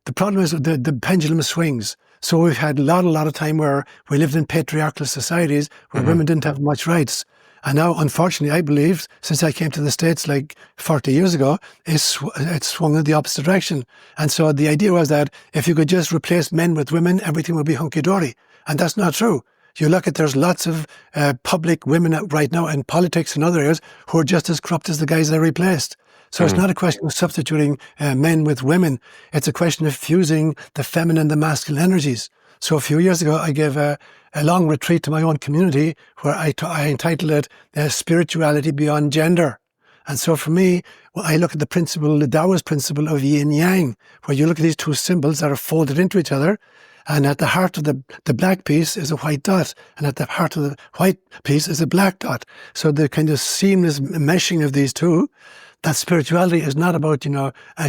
the problem is the pendulum swings. So we've had a lot of time where we lived in patriarchal societies where women didn't have much rights. And now, unfortunately, I believe, since I came to the States like 40 years ago, it's swung in the opposite direction. And so the idea was that if you could just replace men with women, everything would be hunky-dory. And that's not true. You look at, there's lots of public women right now in politics and other areas who are just as corrupt as the guys they replaced. So it's not a question of substituting men with women. It's a question of fusing the feminine and the masculine energies. So a few years ago, I gave a long retreat to my own community where I entitled it Spirituality Beyond Gender. And so for me, I look at the principle, the Taoist principle of yin yang, where you look at these two symbols that are folded into each other, and at the heart of the black piece is a white dot, and at the heart of the white piece is a black dot. So the kind of seamless meshing of these two, that spirituality is not about,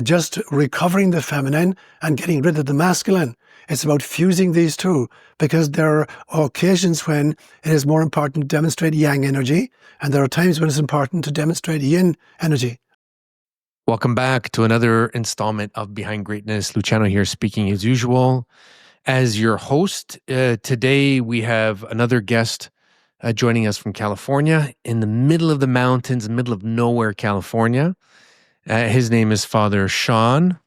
just recovering the feminine and getting rid of the masculine. It's about fusing these two, because there are occasions when it is more important to demonstrate yang energy, and there are times when it's important to demonstrate yin energy. Welcome back to another installment of Behind Greatness. Luciano here speaking as usual. As your host, today we have another guest joining us from California, in the middle of the mountains, middle of nowhere, California. His name is Father Shawn.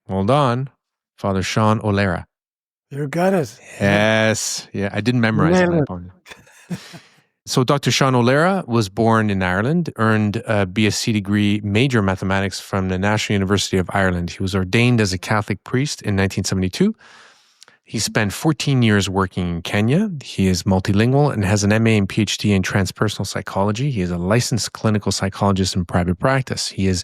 Hold on. Father Seán ÓLaoire. You got it. Yes. Yeah, I didn't memorize it. So Dr. Seán ÓLaoire was born in Ireland, earned a BSc degree, major mathematics from the National University of Ireland. He was ordained as a Catholic priest in 1972. He spent 14 years working in Kenya. He is multilingual and has an MA and PhD in transpersonal psychology. He is a licensed clinical psychologist in private practice. He is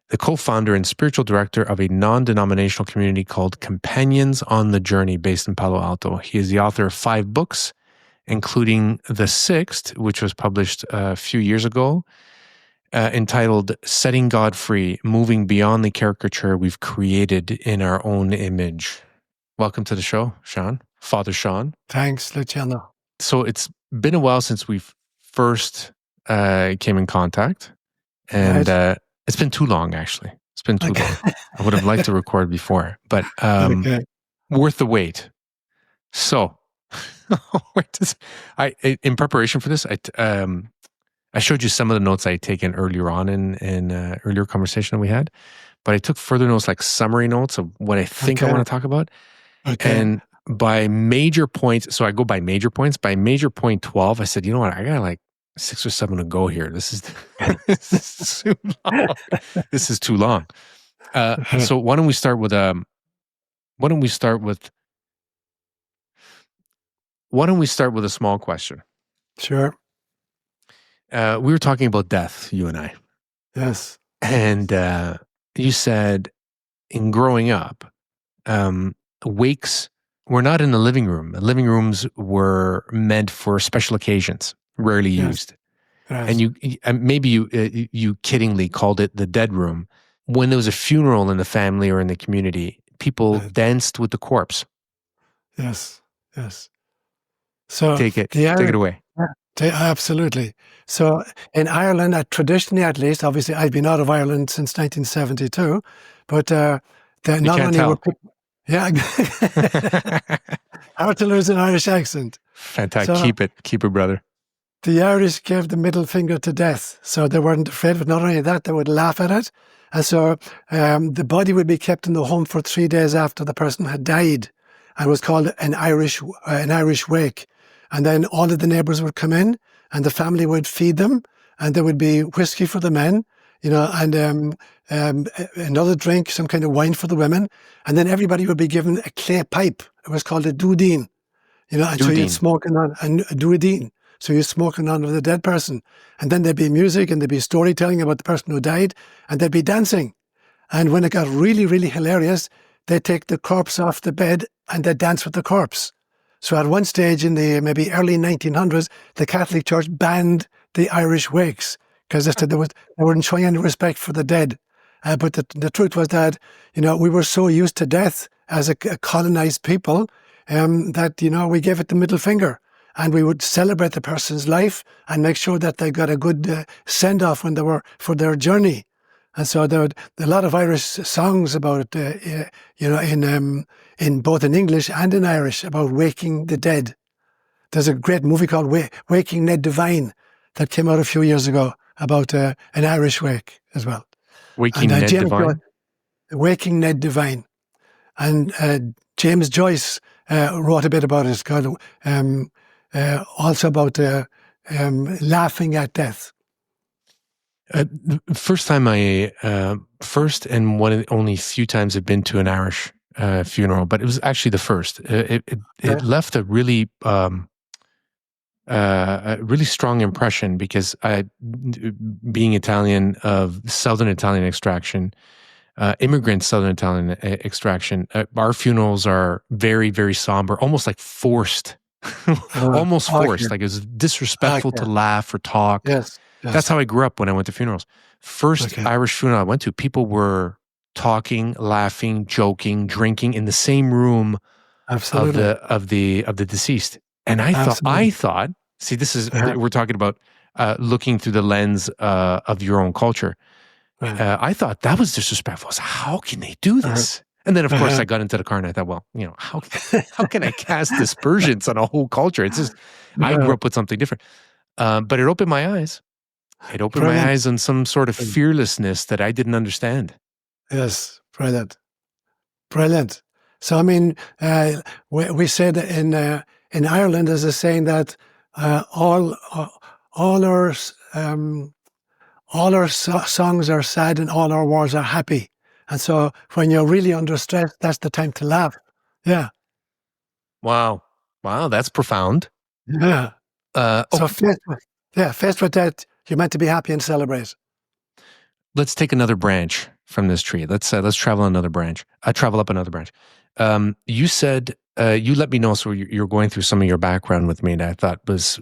the co-founder and spiritual director of a non-denominational community called Companions on the Journey based in Palo Alto. He is the author of 5 books, including the 6th, which was published a few years ago, entitled Setting God Free, Moving Beyond the Caricature We've Created in Our Own Image. Welcome to the show, Shawn. Father Shawn. Thanks, Luciano. So it's been a while since we first came in contact, and it's been too long, actually. It's been too long. I would have liked to record before, but worth the wait. So, in preparation for this, I showed you some of the notes I had taken earlier on in earlier conversation that we had, but I took further notes, like summary notes of what I think I want to talk about. Okay. And by major points, so I go by major points. By major point 12, I said, you know what, I got like 6 or 7 to go here. This is too long. This is too long. So why don't we start with a small question? Sure. We were talking about death, you and I. Yes. And you said in growing up, wakes were not in the living room. The living rooms were meant for special occasions, rarely used. Yes. And you kiddingly called it the dead room. When there was a funeral in the family or in the community, people danced with the corpse. Yes. Yes. So take it away. Absolutely. So in Ireland, traditionally at least, obviously I've been out of Ireland since 1972, but not only were people, hard to lose an Irish accent. Fantastic. So, keep it, brother. The Irish gave the middle finger to death, so they weren't afraid. But not only that, they would laugh at it, and so the body would be kept in the home for 3 days after the person had died, and was called an Irish wake. And then all of the neighbours would come in, and the family would feed them, and there would be whiskey for the men, and another drink, some kind of wine for the women, and then everybody would be given a clay pipe. It was called a dudeen, and so you'd smoking on a druidine. So you're smoking on the dead person, and then there'd be music and there'd be storytelling about the person who died, and there'd be dancing. And when it got really, really hilarious, they'd take the corpse off the bed and they'd dance with the corpse. So at one stage in the maybe early 1900s, the Catholic Church banned the Irish wakes because they weren't showing any respect for the dead. But the truth was that, we were so used to death as a colonized people that, we gave it the middle finger. And we would celebrate the person's life and make sure that they got a good send-off when they were for their journey. And so there are a lot of Irish songs about it, in both in English and in Irish about waking the dead. There's a great movie called Waking Ned Divine that came out a few years ago about an Irish wake as well. Waking Ned Divine? Waking Ned Divine. And James Joyce wrote a bit about it. It's called, also about laughing at death. First and one of the only few times I've been to an Irish funeral, but it was actually the first. It left a really strong impression because being Italian of Southern Italian extraction, immigrant Southern Italian extraction, our funerals are very, very somber, almost like forced, almost forced. Like it was disrespectful to laugh or talk. Yes. That's how I grew up when I went to funerals. First Irish funeral I went to, people were talking, laughing, joking, drinking in the same room of the deceased. And I thought, see, this is we're talking about looking through the lens of your own culture. I thought that was disrespectful. I was, how can they do this? And then, of course, I got into the car and I thought, well, how can I cast dispersions on a whole culture? It's just I grew up with something different. But it opened my eyes. It opened my eyes on some sort of fearlessness that I didn't understand. Yes, brilliant. So, I mean, we said in Ireland, there's a saying that all our songs are sad and all our wars are happy. And so when you're really under stress, that's the time to laugh. Yeah. Wow, that's profound. Yeah. So faced with that, you're meant to be happy and celebrate. Let's take another branch from this tree. Let's travel up another branch. You said you let me know, so you're going through some of your background with me, and I thought was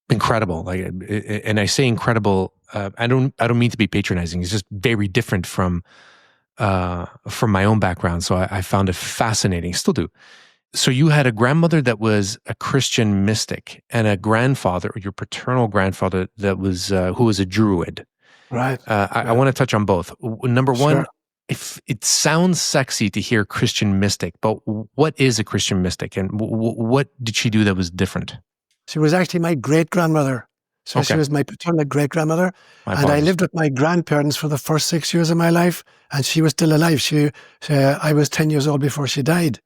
incredible. And I say incredible. I don't mean to be patronizing. It's just very different from my own background. So I found it fascinating. Still do. So you had a grandmother that was a Christian mystic, and a grandfather, or your paternal grandfather, that was who was a druid. Right. I want to touch on both. Number one, if it sounds sexy to hear Christian mystic, but what is a Christian mystic, and what did she do that was different? She was actually my great-grandmother. So she was my paternal great-grandmother. And I lived with my grandparents for the first 6 years of my life, and she was still alive. I was 10 years old before she died.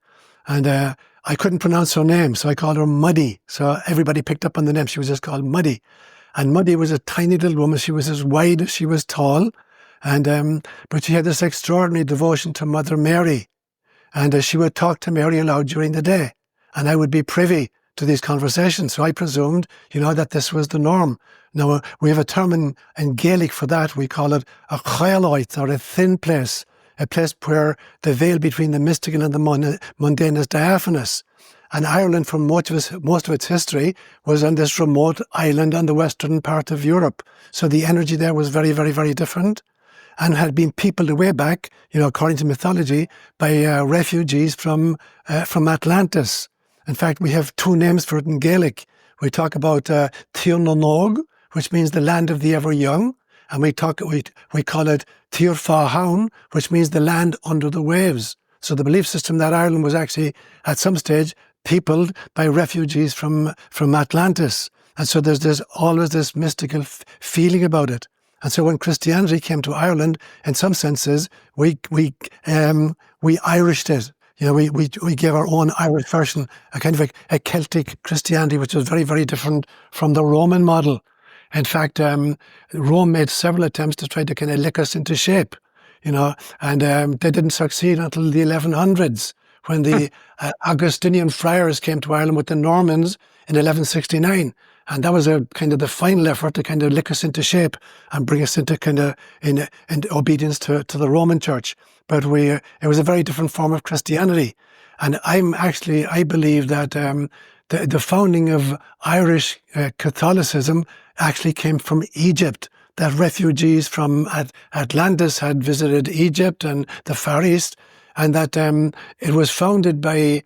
And I couldn't pronounce her name, so I called her Muddy. So everybody picked up on the name. She was just called Muddy. And Muddy was a tiny little woman. She was as wide as she was tall. And but she had this extraordinary devotion to Mother Mary. And she would talk to Mary aloud during the day. And I would be privy to these conversations. So I presumed, that this was the norm. Now, we have a term in Gaelic for that. We call it a chaeloid, or a thin place. A place where the veil between the mystical and the mundane is diaphanous. And Ireland, for most of its history, was on this remote island on the western part of Europe. So the energy there was very, very, very different, and had been peopled way back, according to mythology, by refugees from Atlantis. In fact, we have two names for it in Gaelic. We talk about Tír na nÓg, which means the land of the ever young. And we call it Tír Fáthán, which means the land under the waves. So the belief system that Ireland was actually, at some stage, peopled by refugees from Atlantis. And so there's always this mystical feeling about it. And so when Christianity came to Ireland, in some senses, we Irished it. We gave our own Irish version, a kind of a Celtic Christianity, which was very, very different from the Roman model. In fact, Rome made several attempts to try to kind of lick us into shape, and they didn't succeed until the 1100s, when the Augustinian friars came to Ireland with the Normans in 1169. And that was a kind of the final effort to kind of lick us into shape and bring us into kind of in obedience to the Roman Church. But it was a very different form of Christianity. And I believe that the founding of Irish Catholicism actually came from Egypt, that refugees from Atlantis had visited Egypt and the Far East, and that it was founded by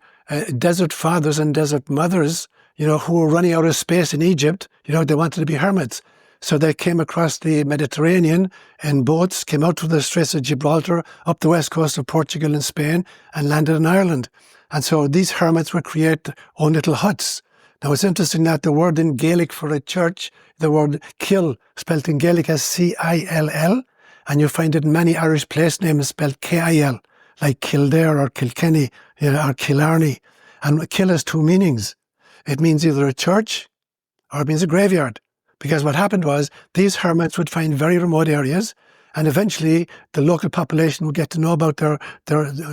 desert fathers and desert mothers, who were running out of space in Egypt. They wanted to be hermits. So they came across the Mediterranean in boats, came out through the Straits of Gibraltar, up the west coast of Portugal and Spain, and landed in Ireland. And so these hermits would create their own little huts. Now, it's interesting that the word in Gaelic for a church, the word kill, spelled in Gaelic as Cill, and you find it in many Irish place names spelled Kil, like Kildare or Kilkenny, or Killarney. And kill has two meanings. It means either a church or it means a graveyard. Because what happened was these hermits would find very remote areas, and eventually the local population would get to know about their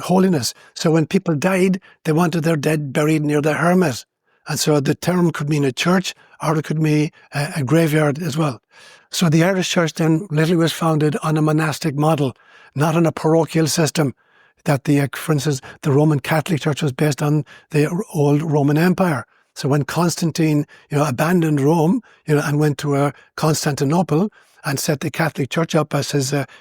holiness. So when people died, they wanted their dead buried near the hermit. And so the term could mean a church, or it could mean a graveyard as well. So the Irish Church then literally was founded on a monastic model, not on a parochial system. That for instance, the Roman Catholic Church was based on the old Roman Empire. So when Constantine, abandoned Rome, and went to Constantinople and set the Catholic Church up as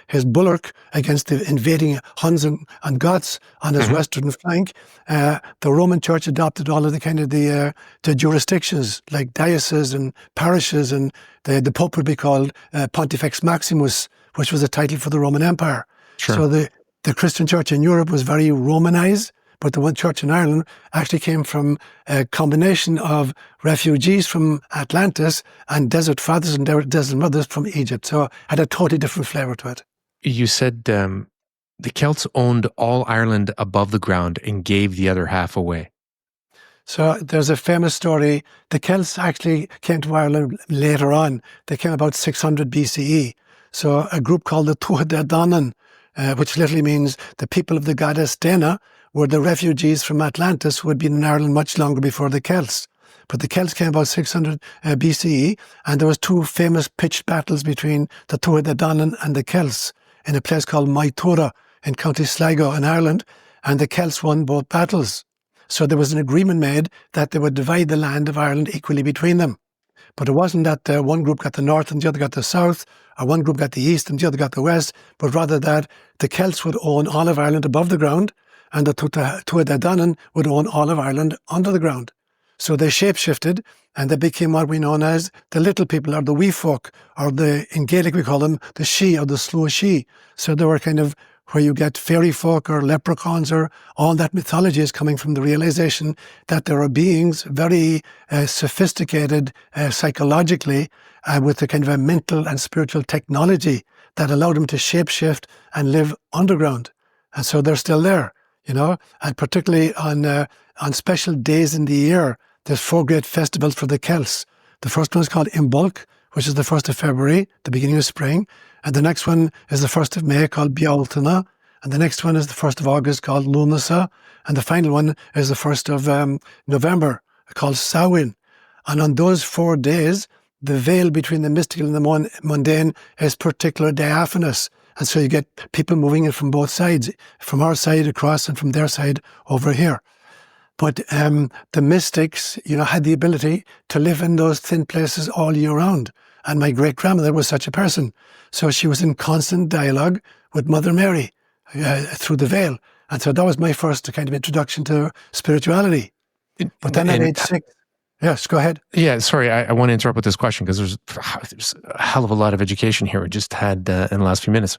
his bulwark against the invading Huns and Goths on his western flank, the Roman Church adopted all of the jurisdictions like dioceses and parishes, and the Pope would be called Pontifex Maximus, which was a title for the Roman Empire. Sure. So the Christian Church in Europe was very Romanized. But the one church in Ireland actually came from a combination of refugees from Atlantis and desert fathers and desert mothers from Egypt. So it had a totally different flavour to it. You said the Celts owned all Ireland above the ground and gave the other half away. So there's a famous story. The Celts actually came to Ireland later on. They came about 600 BCE. So a group called the Druids, which literally means the people of the goddess Dana, were the refugees from Atlantis who had been in Ireland much longer before the Celts. But the Celts came about 600 BCE, and there was two famous pitched battles between the Druids and the Celts in a place called Moytura in County Sligo in Ireland, and the Celts won both battles. So there was an agreement made that they would divide the land of Ireland equally between them. But it wasn't that one group got the north and the other got the south, or one group got the east and the other got the west, but rather that the Celts would own all of Ireland above the ground, and the Druids would own all of Ireland under the ground. So they shapeshifted, and they became what we know as the little people, or the wee folk, or in Gaelic we call them the she, or the slow she. So they were kind of where you get fairy folk or leprechauns, or all that mythology is coming from the realization that there are beings very sophisticated psychologically, with a kind of a mental and spiritual technology that allowed them to shapeshift and live underground. And so they're still there. And particularly on special days in the year, there's 4 great festivals for the Celts. The first one is called Imbolc, which is the 1st of February, the beginning of spring. And the next one is the 1st of May, called Bealtaine. And the next one is the 1st of August, called Lunasa. And the final one is the 1st of November, called Samhain. And on those 4 days, the veil between the mystical and the mundane is particularly diaphanous. And so you get people moving in from both sides, from our side across and from their side over here. But the mystics, had the ability to live in those thin places all year round. And my great-grandmother was such a person. So she was in constant dialogue with Mother Mary through the veil. And so that was my first kind of introduction to spirituality. But then at age 6... Yes, go ahead. Yeah, sorry, I want to interrupt with this question because there's a hell of a lot of education here we just had in the last few minutes.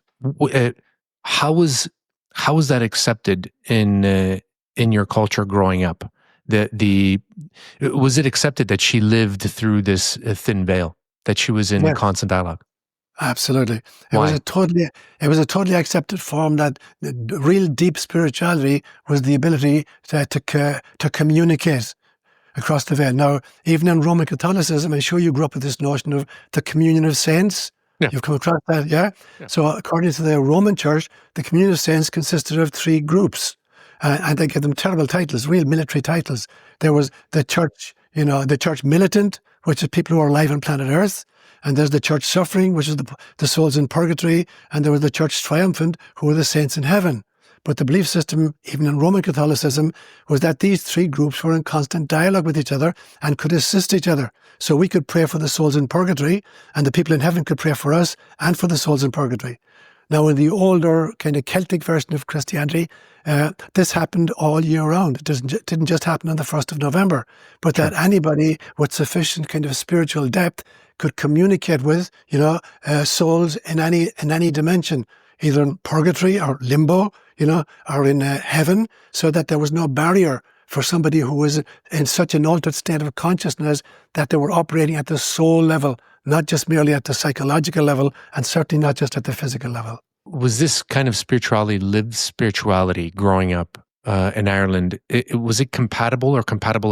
How was that accepted in your culture growing up? Was it accepted that she lived through this thin veil, that she was in constant dialogue? Absolutely. Why? It was a totally accepted form that the real deep spirituality was the ability to communicate across the veil. Now, even in Roman Catholicism, I'm sure you grew up with this notion of the communion of saints. Yeah. You've come across that, yeah? So according to the Roman Church, the communion of saints consisted of 3 groups. And they gave them terrible titles, real military titles. There was the church, the church militant, which is people who are alive on planet Earth. And there's the church suffering, which is the souls in purgatory. And there was the church triumphant, who were the saints in heaven. But the belief system, even in Roman Catholicism, was that these 3 groups were in constant dialogue with each other and could assist each other. So we could pray for the souls in purgatory, and the people in heaven could pray for us and for the souls in purgatory. Now, in the older kind of Celtic version of Christianity, this happened all year round. It didn't just happen on the 1st of November, but that anybody with sufficient kind of spiritual depth could communicate with, souls in any dimension, either in purgatory or limbo, or in heaven, so that there was no barrier for somebody who was in such an altered state of consciousness that they were operating at the soul level, not just merely at the psychological level, and certainly not just at the physical level. Was this kind of spirituality, lived spirituality, growing up in Ireland, was it compatible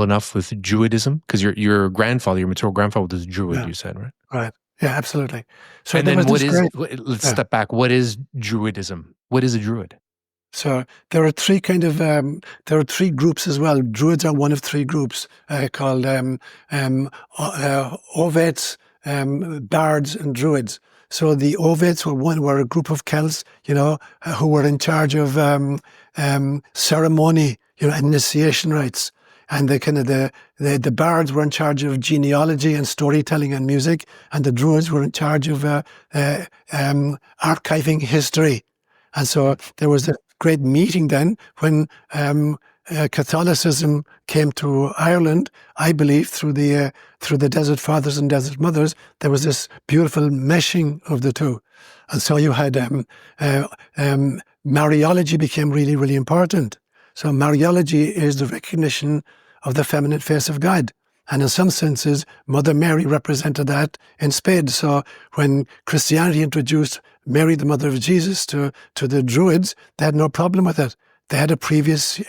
enough with Druidism? Because your maternal grandfather was a Druid, you said, right? Right. Yeah, absolutely. So and then let's step back. What is Druidism? What is a Druid? So there are three groups as well. Druids are one of three groups called Ovates, Bards, and Druids. So the Ovates were a group of Celts, who were in charge of ceremony, initiation rites. And the bards were in charge of genealogy and storytelling and music, and the Druids were in charge of archiving history. And so there was a great meeting then when Catholicism came to Ireland. I believe through the Desert Fathers and Desert Mothers, there was this beautiful meshing of the two. And so you had Mariology became really, really important. So Mariology is the recognition of the feminine face of God. And in some senses, Mother Mary represented that in spades. So when Christianity introduced Mary, the mother of Jesus, to the Druids, they had no problem with it. They had a previous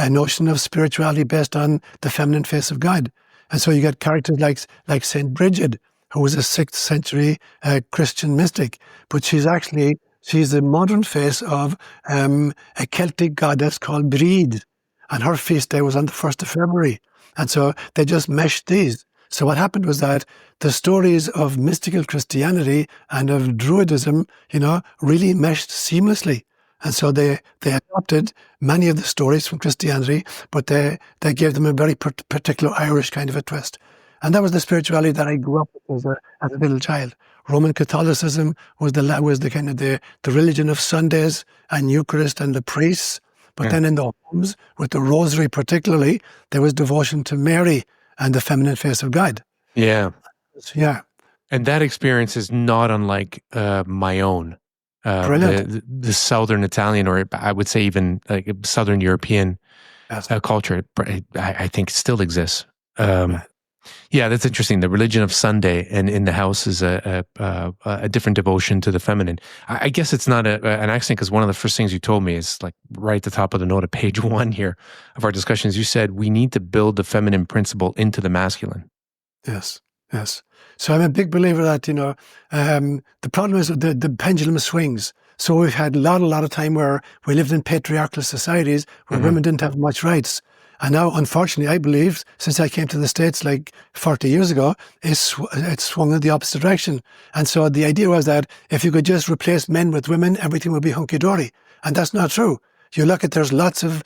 notion of spirituality based on the feminine face of God. And so you get characters like Saint Bridget, who was a 6th century Christian mystic. But she's the modern face of a Celtic goddess called Druid. And her feast day was on the 1st of February. And so they just meshed these. So what happened was that the stories of mystical Christianity and of Druidism, really meshed seamlessly. And so they adopted many of the stories from Christianity, but they gave them a very particular Irish kind of a twist. And that was the spirituality that I grew up with as a little child. Roman Catholicism was the kind of the religion of Sundays and Eucharist and the priests. But then in the homes, with the rosary particularly, there was devotion to Mary and the feminine face of God. Yeah. Yeah. And that experience is not unlike my own. The Southern Italian, or I would say even like Southern European culture, I think still exists. Yeah, that's interesting. The religion of Sunday and in the house is a different devotion to the feminine. I guess it's not an accident, because one of the first things you told me is like right at the top of the note of page 1 here of our discussions. You said we need to build the feminine principle into the masculine. Yes. So I'm a big believer that, the problem is the pendulum swings. So we've had a lot of time where we lived in patriarchal societies where women didn't have much rights. And now, unfortunately, I believe, since I came to the States like 40 years ago, it's swung in the opposite direction. And so the idea was that if you could just replace men with women, everything would be hunky-dory. And that's not true. You look at, there's lots of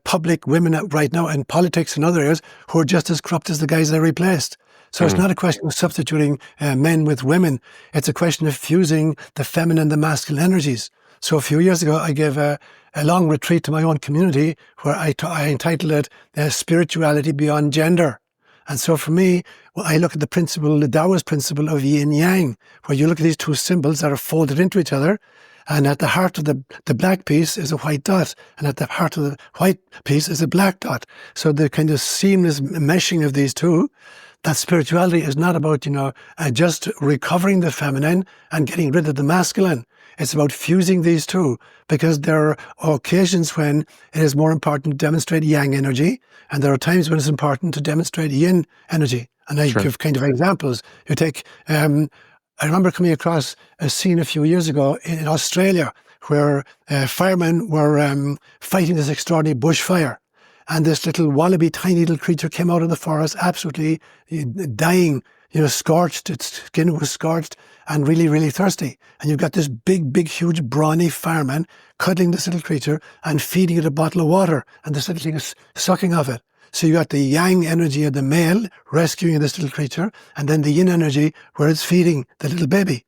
public women right now in politics and other areas who are just as corrupt as the guys they replaced. So it's not a question of substituting men with women. It's a question of fusing the feminine and the masculine energies. So a few years ago, I gave a long retreat to my own community where I entitled it Spirituality Beyond Gender. And so for me, I look at the Taoist principle of yin yang, where you look at these two symbols that are folded into each other, and at the heart of the black piece is a white dot, and at the heart of the white piece is a black dot. So the kind of seamless meshing of these two, that spirituality is not about, just recovering the feminine and getting rid of the masculine. It's about fusing these two, because there are occasions when it is more important to demonstrate yang energy, and there are times when it's important to demonstrate yin energy. And I give kind of examples. You take, I remember coming across a scene a few years ago in Australia where firemen were fighting this extraordinary bushfire. And this little wallaby, tiny little creature came out of the forest absolutely dying, scorched. Its skin was scorched and really, really thirsty. And you've got this big, huge, brawny fireman cuddling this little creature and feeding it a bottle of water. And this little thing is sucking off it. So you got the yang energy of the male rescuing this little creature, and then the yin energy where it's feeding the little baby.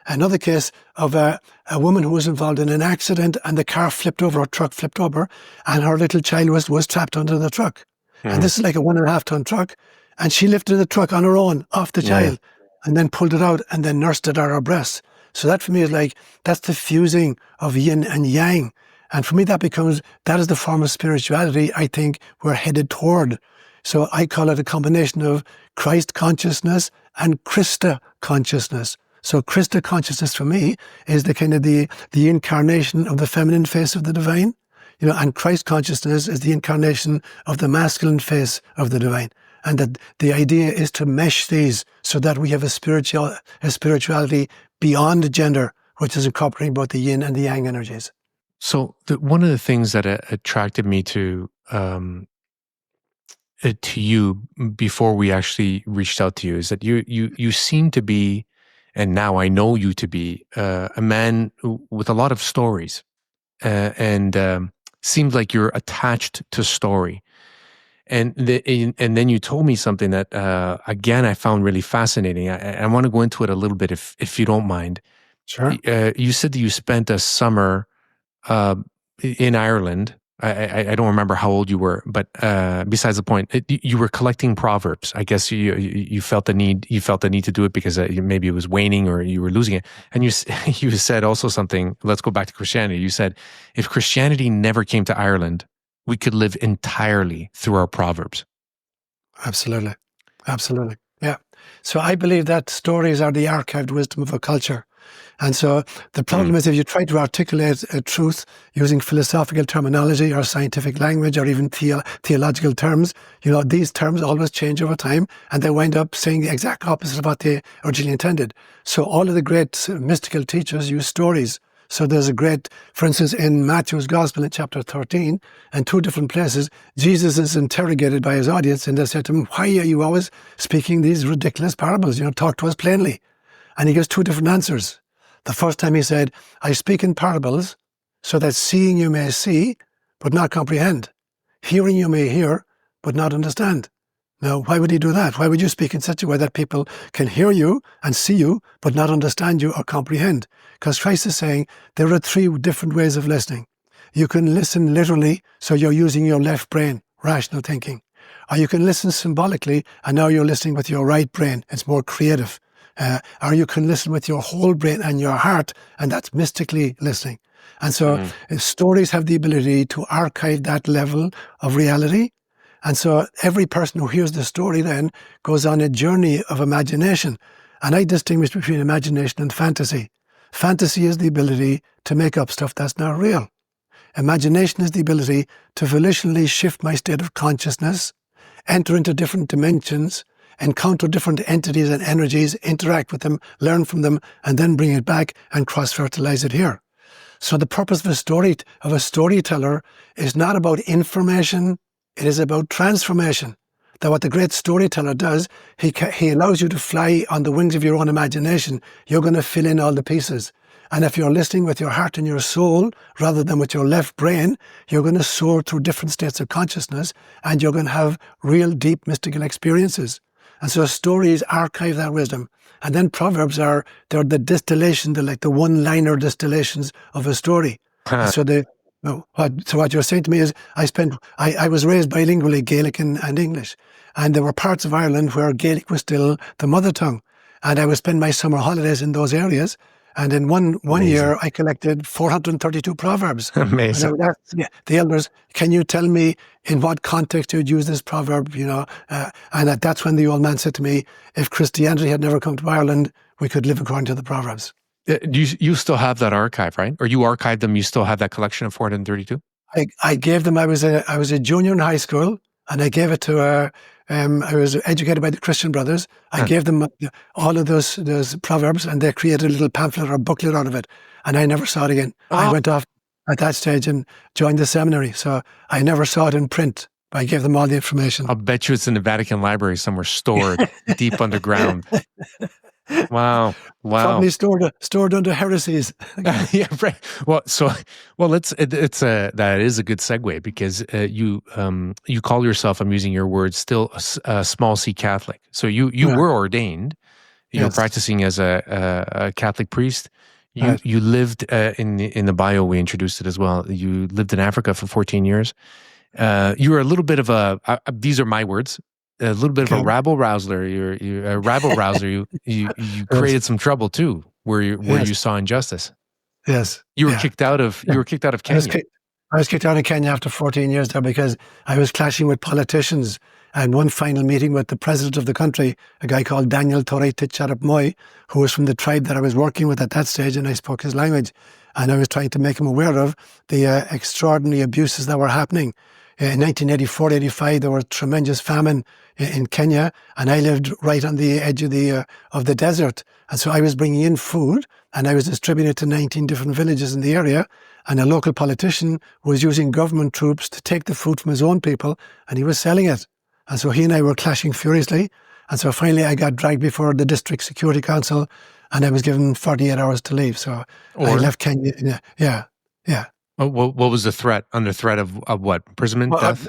Another case of a woman who was involved in an accident and the car flipped over, her truck flipped over, and her little child was trapped under the truck. And this is like a 1.5-ton truck. And she lifted the truck on her own off the child and then pulled it out and then nursed it at her breast. So that for me is like, that's the fusing of yin and yang. And for me, that is the form of spirituality I think we're headed toward. So I call it a combination of Christ consciousness and Christa consciousness. So Christa consciousness for me is the kind of the incarnation of the feminine face of the divine, and Christ consciousness is the incarnation of the masculine face of the divine. And that the idea is to mesh these so that we have a spirituality beyond gender, which is incorporating both the yin and the yang energies. So one of the things that attracted me to you before we actually reached out to you is that you seem to be, and now I know you to be, a man with a lot of stories, and seems like you're attached to story. And then you told me something that again I found really fascinating. I want to go into it a little bit if you don't mind. Sure. You said that you spent a summer in Ireland. I don't remember how old you were, but besides the point, you were collecting proverbs. I guess you felt the need. You felt the need to do it because maybe it was waning or you were losing it. And you said also something. Let's go back to Christianity. You said if Christianity never came to Ireland, we could live entirely through our proverbs. Absolutely, absolutely, yeah. So I believe that stories are the archived wisdom of a culture. And so the problem is if you try to articulate a truth using philosophical terminology or scientific language or even theological terms, these terms always change over time and they wind up saying the exact opposite of what they originally intended. So all of the great mystical teachers use stories. So there's for instance, in Matthew's Gospel in chapter 13 and 2 different places, Jesus is interrogated by his audience and they said to him, why are you always speaking these ridiculous parables? Talk to us plainly. And he gives 2 different answers. The first time he said, I speak in parables so that seeing you may see, but not comprehend. Hearing you may hear, but not understand. Now, why would he do that? Why would you speak in such a way that people can hear you and see you, but not understand you or comprehend? Because Christ is saying there are 3 different ways of listening. You can listen literally, so you're using your left brain, rational thinking. Or you can listen symbolically, and now you're listening with your right brain. It's more creative. Or you can listen with your whole brain and your heart, and that's mystically listening. And so stories have the ability to archive that level of reality. And so every person who hears the story then goes on a journey of imagination. And I distinguish between imagination and fantasy. Fantasy is the ability to make up stuff that's not real. Imagination is the ability to volitionally shift my state of consciousness, enter into different dimensions, encounter different entities and energies, interact with them, learn from them, and then bring it back and cross-fertilize it here. So the purpose of a storyteller is not about information, it is about transformation. That what the great storyteller does, he allows you to fly on the wings of your own imagination. You're going to fill in all the pieces. And if you're listening with your heart and your soul, rather than with your left brain, you're going to soar through different states of consciousness, and you're going to have real deep mystical experiences. And so stories archive that wisdom. And then proverbs they're the distillation, the one-liner distillations of a story. So what you're saying to me is I was raised bilingually, Gaelic and English. And there were parts of Ireland where Gaelic was still the mother tongue. And I would spend my summer holidays in those areas. And in one year, I collected 432 proverbs. Amazing. And I would ask the elders, can you tell me in what context you'd use this proverb? And that's when the old man said to me, if Christianity had never come to Ireland, we could live according to the proverbs. You still have that archive, right? Or you archived them, you still have that collection of 432? I gave them, I was a junior in high school, and I gave it to I was educated by the Christian brothers. I gave them all of those proverbs, and they created a little pamphlet or booklet out of it, and I never saw it again. I went off at that stage and joined the seminary, so I never saw it in print. But I gave them all the information. I'll bet you it's in the Vatican Library somewhere, stored deep underground. Wow. Probably stored under heresies. Yeah, right. Well, that is a good segue because you call yourself, I'm using your words, still a small C Catholic. So you were ordained You were practicing as a Catholic priest. You Right. lived in the bio. We introduced it as well. You lived in Africa for 14 years. You were a little bit of these are my words. A little bit of a rabble rouser. You're a rabble rouser. You created some trouble too, where you saw injustice. Yes. You were kicked out of Kenya. I was kicked out of Kenya after 14 years there because I was clashing with politicians. And one final meeting with the president of the country, a guy called Daniel Toroitich Arap Moi, who was from the tribe that I was working with at that stage, and I spoke his language. And I was trying to make him aware of the extraordinary abuses that were happening. In 1984-85, there was tremendous famine in Kenya, and I lived right on the edge of the desert. And so I was bringing in food, and I was distributing it to 19 different villages in the area. And a local politician was using government troops to take the food from his own people, and he was selling it. And so he and I were clashing furiously. And so finally I got dragged before the District Security Council, and I was given 48 hours to leave. So I left Kenya. Yeah. Oh, what was the threat? Under threat of what? Imprisonment, death?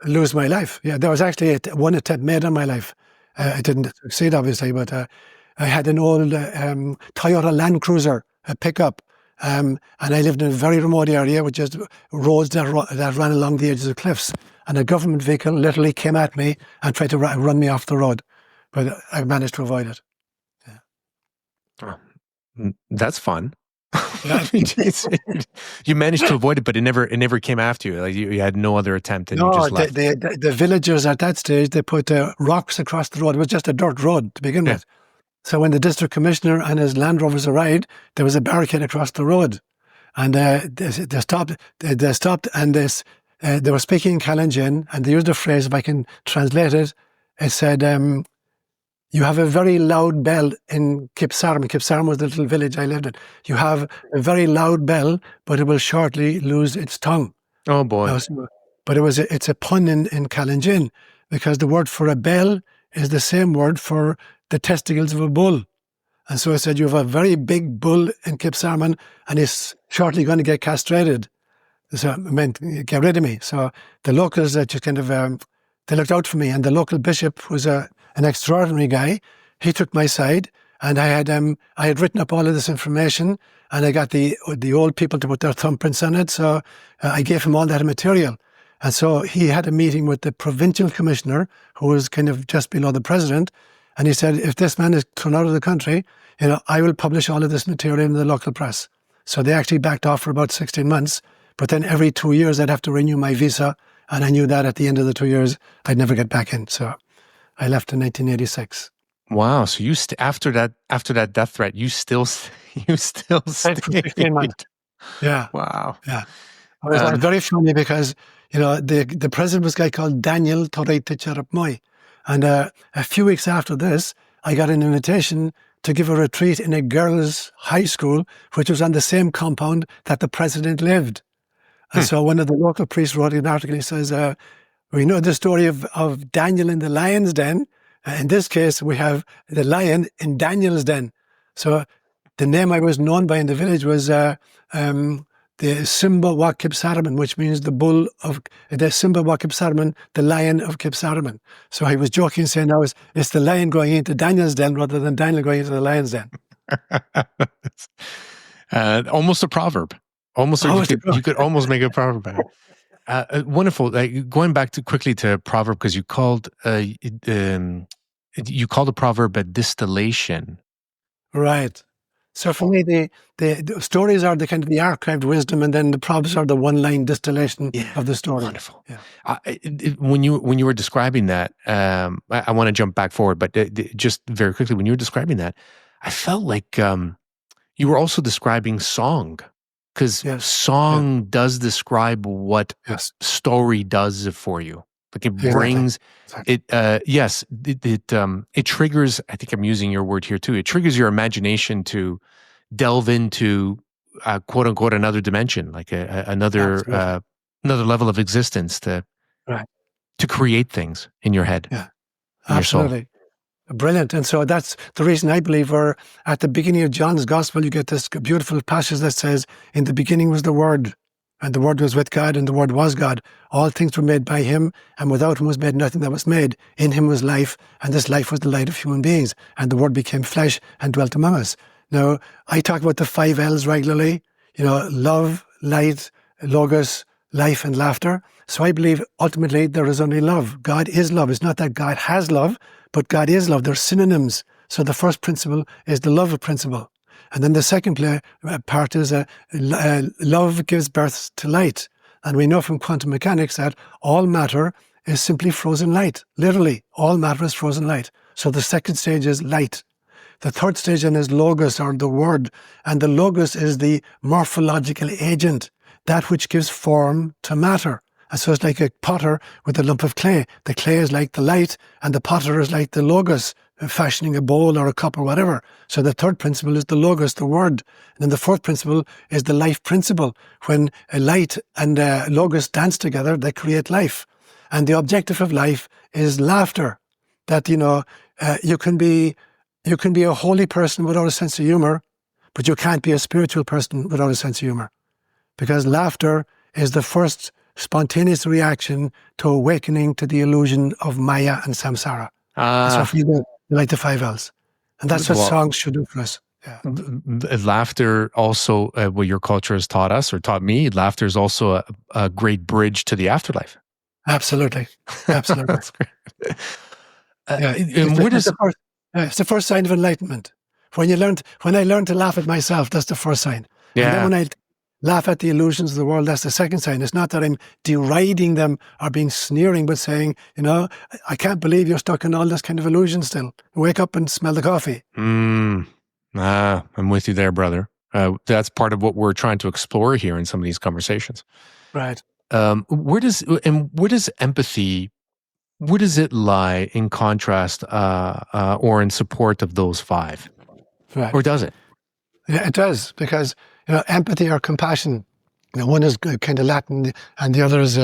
Lose my life. Yeah, there was actually one attempt made on my life. I didn't succeed, obviously, but I had an old Toyota Land Cruiser, a pickup, and I lived in a very remote area with just roads that ran along the edges of cliffs. And a government vehicle literally came at me and tried to run me off the road. But I managed to avoid it. Yeah. Oh, that's fun. Yeah. You managed to avoid it, but it never came after you. Like you had no other attempt, and you just left. The villagers at that stage, they put rocks across the road. It was just a dirt road to begin with. So when the district commissioner and his Land Rovers arrived, there was a barricade across the road, and they stopped. They stopped, and they were speaking in Kalenjin, and they used a phrase, if I can translate it. It said, "You have a very loud bell in Kipsarm." Kipsarm was the little village I lived in. "You have a very loud bell, but it will shortly lose its tongue." Oh boy! But it's a pun in Kalenjin, because the word for a bell is the same word for the testicles of a bull. And so I said, "You have a very big bull in Kipsarman, and he's shortly going to get castrated." So it meant, get rid of me. So the locals just kind of, they looked out for me. And the local bishop was an extraordinary guy. He took my side, and I had written up all of this information, and I got the old people to put their thumbprints on it. So I gave him all that material. And so he had a meeting with the provincial commissioner, who was kind of just below the president. And he said, "If this man is thrown out of the country, I will publish all of this material in the local press." So they actually backed off for about 16 months. But then every 2 years, I'd have to renew my visa. And I knew that at the end of the 2 years, I'd never get back in. So I left in 1986. Wow. So you after that death threat, you still stayed. Yeah. Wow. Yeah. It was very funny because, the president was a guy called Daniel Toroitich Arap Moi. And a few weeks after this, I got an invitation to give a retreat in a girls' high school, which was on the same compound that the president lived. And so one of the local priests wrote an article. He says, "We know the story of Daniel in the lion's den. In this case, we have the lion in Daniel's den." So the name I was known by in the village was the Simba wa Kipsarman, which means the Simba wa Kipsarman, the lion of Kipsarman. So I was joking, saying now it's the lion going into Daniel's den rather than Daniel going into the lion's den. Almost a proverb. You could almost make a proverb out of it. Wonderful. Going back quickly to proverb, because you called a proverb a distillation. Right. So for me, the stories are the kind of the archived wisdom, and then the proverbs are the one-line distillation of the story. Wonderful. Yeah. When you were describing that, I want to jump back forward, but just very quickly, when you were describing that, I felt like you were also describing song. Because song does describe what story does for you. Like it brings it. It triggers. I think I'm using your word here too. It triggers your imagination to delve into quote unquote another dimension, like another level of existence to create things in your head. Yeah, in absolutely. Your soul. Brilliant. And so that's the reason I believe we're at the beginning of John's Gospel. You get this beautiful passage that says, "In the beginning was the Word, And the Word was with God, and the Word was God. All things were made by him, and without him was made nothing that was made. In him was life, and this life was the light of human beings. And the Word became flesh and dwelt among us. Now, I talk about the 5 L's regularly, love, light, logos, life, and laughter. So I believe ultimately there is only love. God is love. It's not that God has love, but God is love. They're synonyms. So the first principle is the love principle. And then the second part is love gives birth to light. And we know from quantum mechanics that all matter is simply frozen light. Literally, all matter is frozen light. So the second stage is light. The third stage then is logos, or the word. And the logos is the morphological agent, that which gives form to matter. And so it's like a potter with a lump of clay. The clay is like the light, and the potter is like the logos, fashioning a bowl or a cup or whatever. So the third principle is the logos, the word. And then the fourth principle is the life principle. When a light and logos dance together, they create life. And the objective of life is laughter. That, you can be a holy person without a sense of humor, but you can't be a spiritual person without a sense of humor. Because laughter is the first spontaneous reaction to awakening to the illusion of Maya and samsara. So if you like the 5 L's. And that's what songs should do for us. Yeah. Laughter also, what your culture has taught us or taught me, laughter is also a great bridge to the afterlife. Absolutely. Absolutely. That's great. It's the first sign of enlightenment. When I learned to laugh at myself, that's the first sign. Yeah. And then when I laugh at the illusions of the world, that's the second sign. It's not that I'm deriding them or being sneering, but saying, I can't believe you're stuck in all this kind of illusion still. Wake up and smell the coffee. I'm with you there, brother. That's part of what we're trying to explore here in some of these conversations. Right. Where does empathy, where does it lie in contrast or in support of those 5? Right. Or does it? Yeah, it does, because empathy or compassion, one is kind of Latin and the other is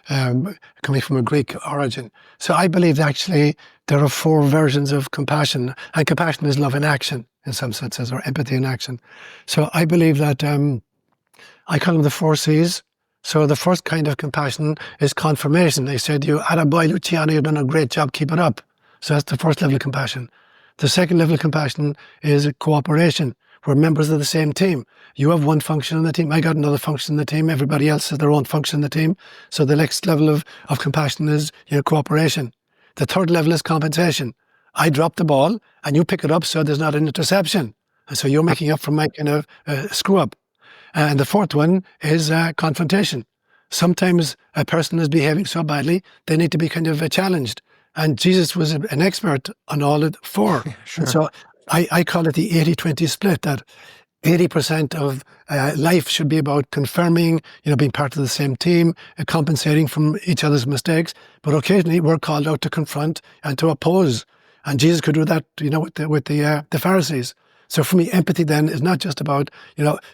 coming from a Greek origin. So I believe that actually there are 4 versions of compassion, and compassion is love in action in some senses, or empathy in action. So I believe that I call them the 4 C's. So the first kind of compassion is confirmation. They said, "Attaboy, Luciano, you've done a great job, keep it up." So that's the first level of compassion. The second level of compassion is cooperation. We're members of the same team. You have one function in the team. I got another function in the team. Everybody else has their own function in the team. So the next level of compassion is cooperation. The third level is compensation. I drop the ball and you pick it up so there's not an interception. And so you're making up for my kind of screw up. And the fourth one is confrontation. Sometimes a person is behaving so badly, they need to be kind of challenged. And Jesus was an expert on all of 4. Sure. And so I call it the 80-20 split, that 80% of life should be about confirming, being part of the same team, compensating from each other's mistakes. But occasionally we're called out to confront and to oppose. And Jesus could do that, with the Pharisees. So for me, empathy then is not just about,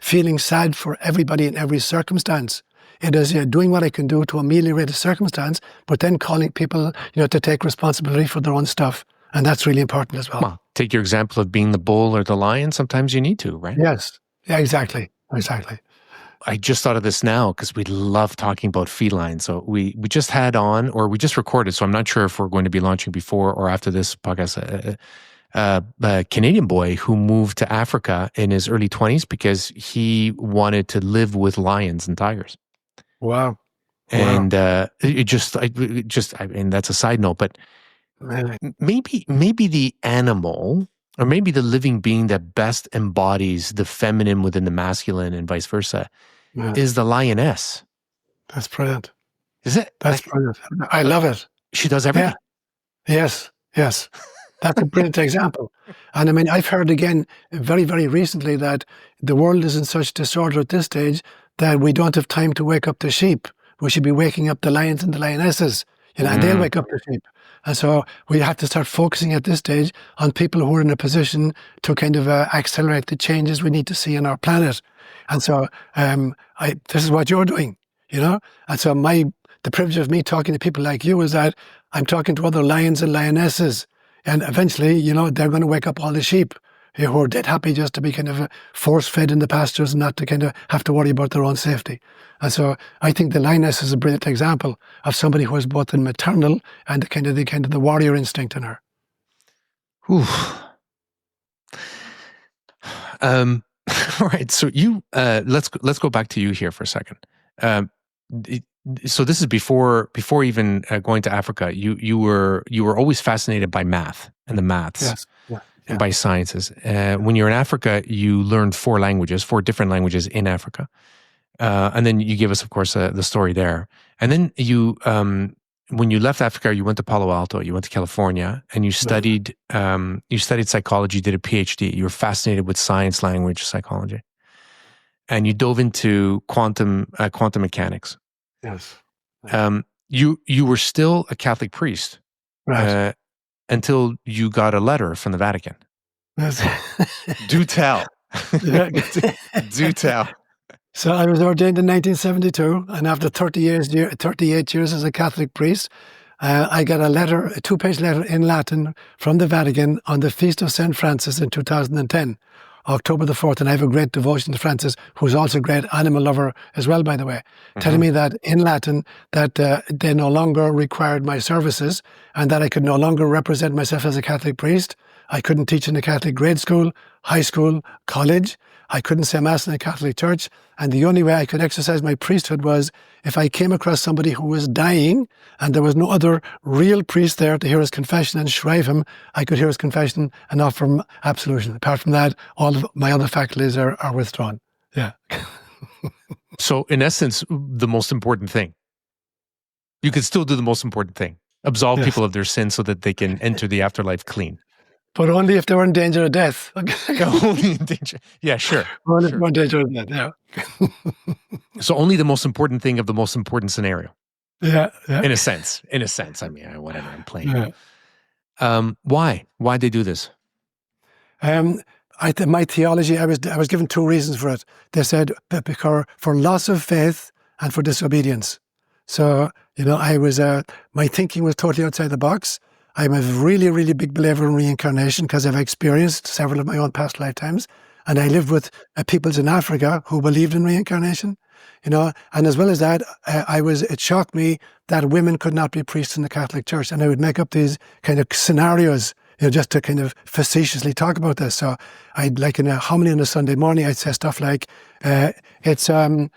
feeling sad for everybody in every circumstance. It is doing what I can do to ameliorate a circumstance, but then calling people, to take responsibility for their own stuff. And that's really important as well. Well, take your example of being the bull or the lion. Sometimes you need to, right? Yes. Yeah, exactly. Exactly. I just thought of this now because we love talking about feline. So we just had on, or we just recorded, so I'm not sure if we're going to be launching before or after this podcast, a Canadian boy who moved to Africa in his early 20s because he wanted to live with lions and tigers. Wow. And and that's a side note, but maybe the animal, or maybe the living being that best embodies the feminine within the masculine and vice versa, is the lioness. That's brilliant. Is it? That's brilliant. I love it. She does everything. Yeah. Yes. That's a brilliant example. And I mean, I've heard again very, very recently that the world is in such disorder at this stage that we don't have time to wake up the sheep. We should be waking up the lions and the lionesses, and they'll wake up the sheep. And so we have to start focusing at this stage on people who are in a position to kind of accelerate the changes we need to see in our planet. And so this is what you're doing, And so the privilege of me talking to people like you is that I'm talking to other lions and lionesses. And eventually, they're going to wake up all the sheep. who are dead happy just to be kind of force-fed in the pastures and not to kind of have to worry about their own safety. And so I think the Lioness is a brilliant example of somebody who has both the maternal and the warrior instinct in her. Whew. All right. So you let's go back to you here for a second. So this is before even going to Africa. You were always fascinated by math and the maths. Yes. Yeah. And by sciences. When you're in Africa, you learned 4 different languages in Africa. And then you give us, of course, the story there. And then you, when you left Africa, you went to Palo Alto, you went to California, and you studied psychology, did a PhD. You were fascinated with science, language, psychology. And you dove into quantum mechanics. Yes. You were still a Catholic priest. Right. Until you got a letter from the Vatican. Yes. Do tell. Do tell. So I was ordained in 1972, and after 38 years as a Catholic priest, I got a 2-page letter in Latin from the Vatican on the Feast of St. Francis in 2010, October the 4th, and I have a great devotion to Francis, who's also a great animal lover as well, by the way, telling me that in Latin that they no longer required my services and that I could no longer represent myself as a Catholic priest. I couldn't teach in a Catholic grade school, high school, college. I couldn't say Mass in a Catholic church. And the only way I could exercise my priesthood was if I came across somebody who was dying and there was no other real priest there to hear his confession and shrive him, I could hear his confession and offer him absolution. Apart from that, all of my other faculties are withdrawn. Yeah. So in essence, the most important thing, you could still do the most important thing, absolve people of their sins so that they can enter the afterlife clean. But only if they were in danger of death. Only in danger. Yeah, sure. Only if they were in danger of death, yeah. So only the most important thing of the most important scenario. Yeah. In a sense. I mean, whatever, I'm playing. Yeah. Why? Why'd they do this? My theology, I was given 2 reasons for it. They said because for loss of faith and for disobedience. So, I was, my thinking was totally outside the box. I'm a really, really big believer in reincarnation because I've experienced several of my own past lifetimes. And I lived with peoples in Africa who believed in reincarnation, and as well as that, it shocked me that women could not be priests in the Catholic Church. And I would make up these kind of scenarios, just to kind of facetiously talk about this. So I'd like in a homily on a Sunday morning, I'd say stuff like, it's a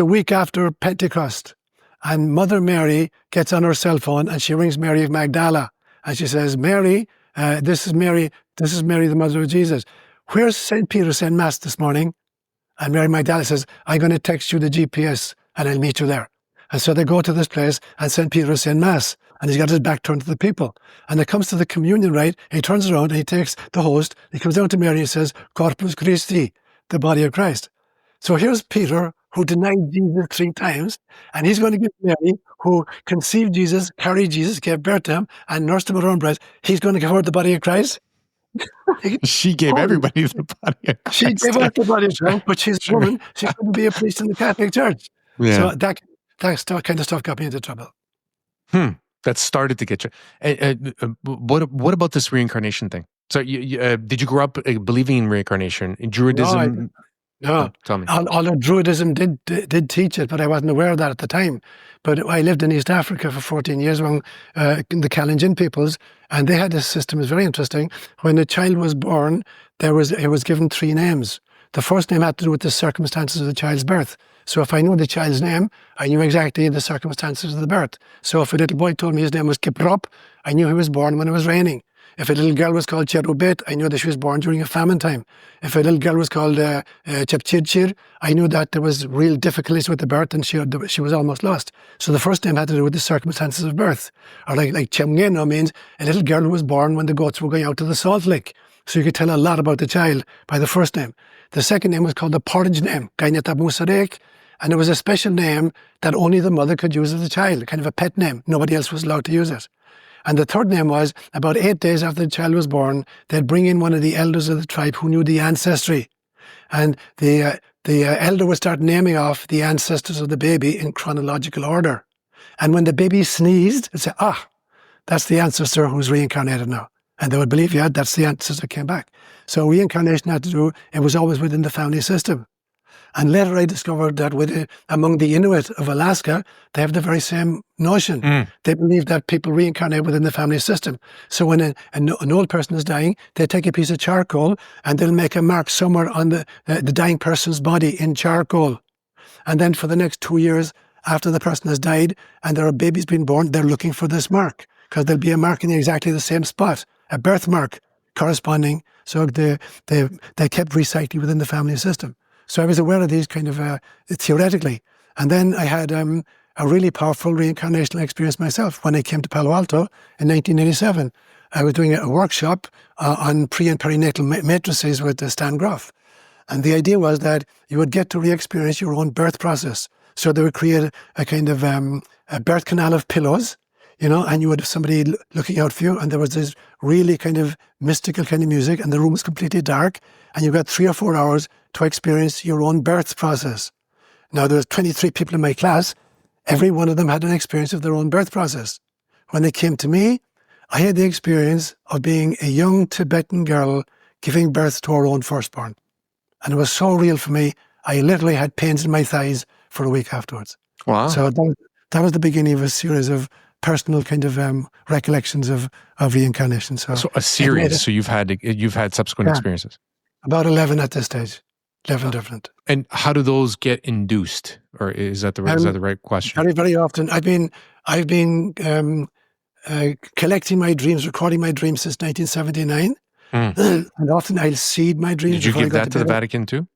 week after Pentecost and Mother Mary gets on her cell phone and she rings Mary of Magdala. And she says, Mary, this is Mary, the mother of Jesus. Where's St. Peter saying Mass this morning? And Mary Magdalene says, I'm going to text you the GPS and I'll meet you there. And so they go to this place and St. Peter is saying Mass. And he's got his back turned to the people. And it comes to the communion rite, he turns around and he takes the host, he comes down to Mary and he says, Corpus Christi, the body of Christ. So here's Peter, who denied Jesus 3 times, and he's going to give Mary, who conceived Jesus, carried Jesus, gave birth to him, and nursed him at her own breast, he's going to give her the body of Christ? She gave everybody the body of Christ. She gave her the body of Christ, but she's a woman. She couldn't be a priest in the Catholic Church. Yeah. So that kind of stuff got me into trouble. That started to get you. What about this reincarnation thing? So did you grow up believing in reincarnation, in Druidism? No, tell me. Although Druidism did teach it, but I wasn't aware of that at the time. But I lived in East Africa for 14 years among the Kalenjin peoples, and they had this system. It's very interesting. When a child was born, it was given 3 names. The first name had to do with the circumstances of the child's birth. So if I knew the child's name, I knew exactly the circumstances of the birth. So if a little boy told me his name was Kiprop, I knew he was born when it was raining. If a little girl was called Cherubet, I knew that she was born during a famine time. If a little girl was called Chepchirchir, I knew that there was real difficulties with the birth and she was almost lost. So the first name had to do with the circumstances of birth. Or like Chemgeno means a little girl who was born when the goats were going out to the salt lick. So you could tell a lot about the child by the first name. The second name was called the porridge name, Gaineta Musarek, and it was a special name that only the mother could use as a child, kind of a pet name. Nobody else was allowed to use it. And the third name was, about 8 days after the child was born, they'd bring in one of the elders of the tribe who knew the ancestry. And the elder would start naming off the ancestors of the baby in chronological order. And when the baby sneezed, it'd say, that's the ancestor who's reincarnated now. And they would believe, yeah, that's the ancestor came back. So reincarnation had to do, it was always within the family system. And later I discovered that among the Inuit of Alaska, they have the very same notion. They believe that people reincarnate within the family system. So when an old person is dying, they take a piece of charcoal and they'll make a mark somewhere on the dying person's body in charcoal. And then for the next 2 years after the person has died and there are babies being born, they're looking for this mark because there'll be a mark in exactly the same spot, a birthmark corresponding. So they kept recycling within the family system. So I was aware of these kind of theoretically. And then I had a really powerful reincarnational experience myself when I came to Palo Alto in 1987. I was doing a workshop on pre- and perinatal matrices with Stan Groff. And the idea was that you would get to re-experience your own birth process. So they would create a kind of a birth canal of pillows, and you would have somebody looking out for you, and there was this really kind of mystical kind of music, and the room was completely dark, and you got 3 or 4 hours to experience your own birth process. Now, there was 23 people in my class. Every one of them had an experience of their own birth process. When they came to me, I had the experience of being a young Tibetan girl giving birth to our own firstborn. And it was so real for me, I literally had pains in my thighs for a week afterwards. Wow. So that was the beginning of a series of personal kind of recollections of reincarnation. So a series. So you've had subsequent experiences. About 11 at this stage. 11 different. And how do those get induced? Or is that the right question? Very, very often. I've been collecting my dreams, recording my dreams since 1979. And often I'll seed my dreams. Did you give that to the Vatican too?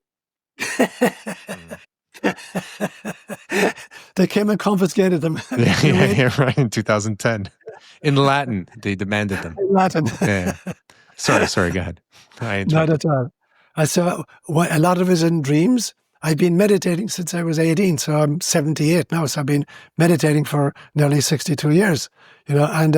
They came and confiscated them. Yeah, right, in 2010. In Latin, they demanded them. In Latin. Yeah. Sorry, go ahead. Not at all. So a lot of it is in dreams. I've been meditating since I was 18, so I'm 78 now. So I've been meditating for nearly 62 years, and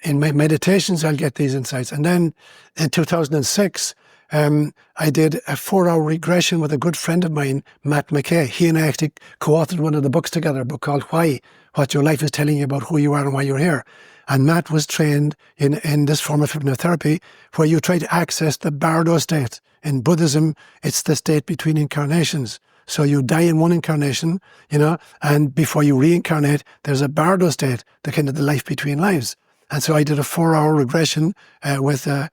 in my meditations, I'll get these insights. And then in 2006, I did a 4-hour regression with a good friend of mine, Matt McKay. He and I actually co-authored one of the books together, a book called Why, What Your Life is Telling You About Who You Are and Why You're Here. And Matt was trained in this form of hypnotherapy where you try to access the bardo state. In Buddhism, it's the state between incarnations. So you die in one incarnation, and before you reincarnate, there's a bardo state, the kind of the life between lives. And so I did a 4-hour regression with Matt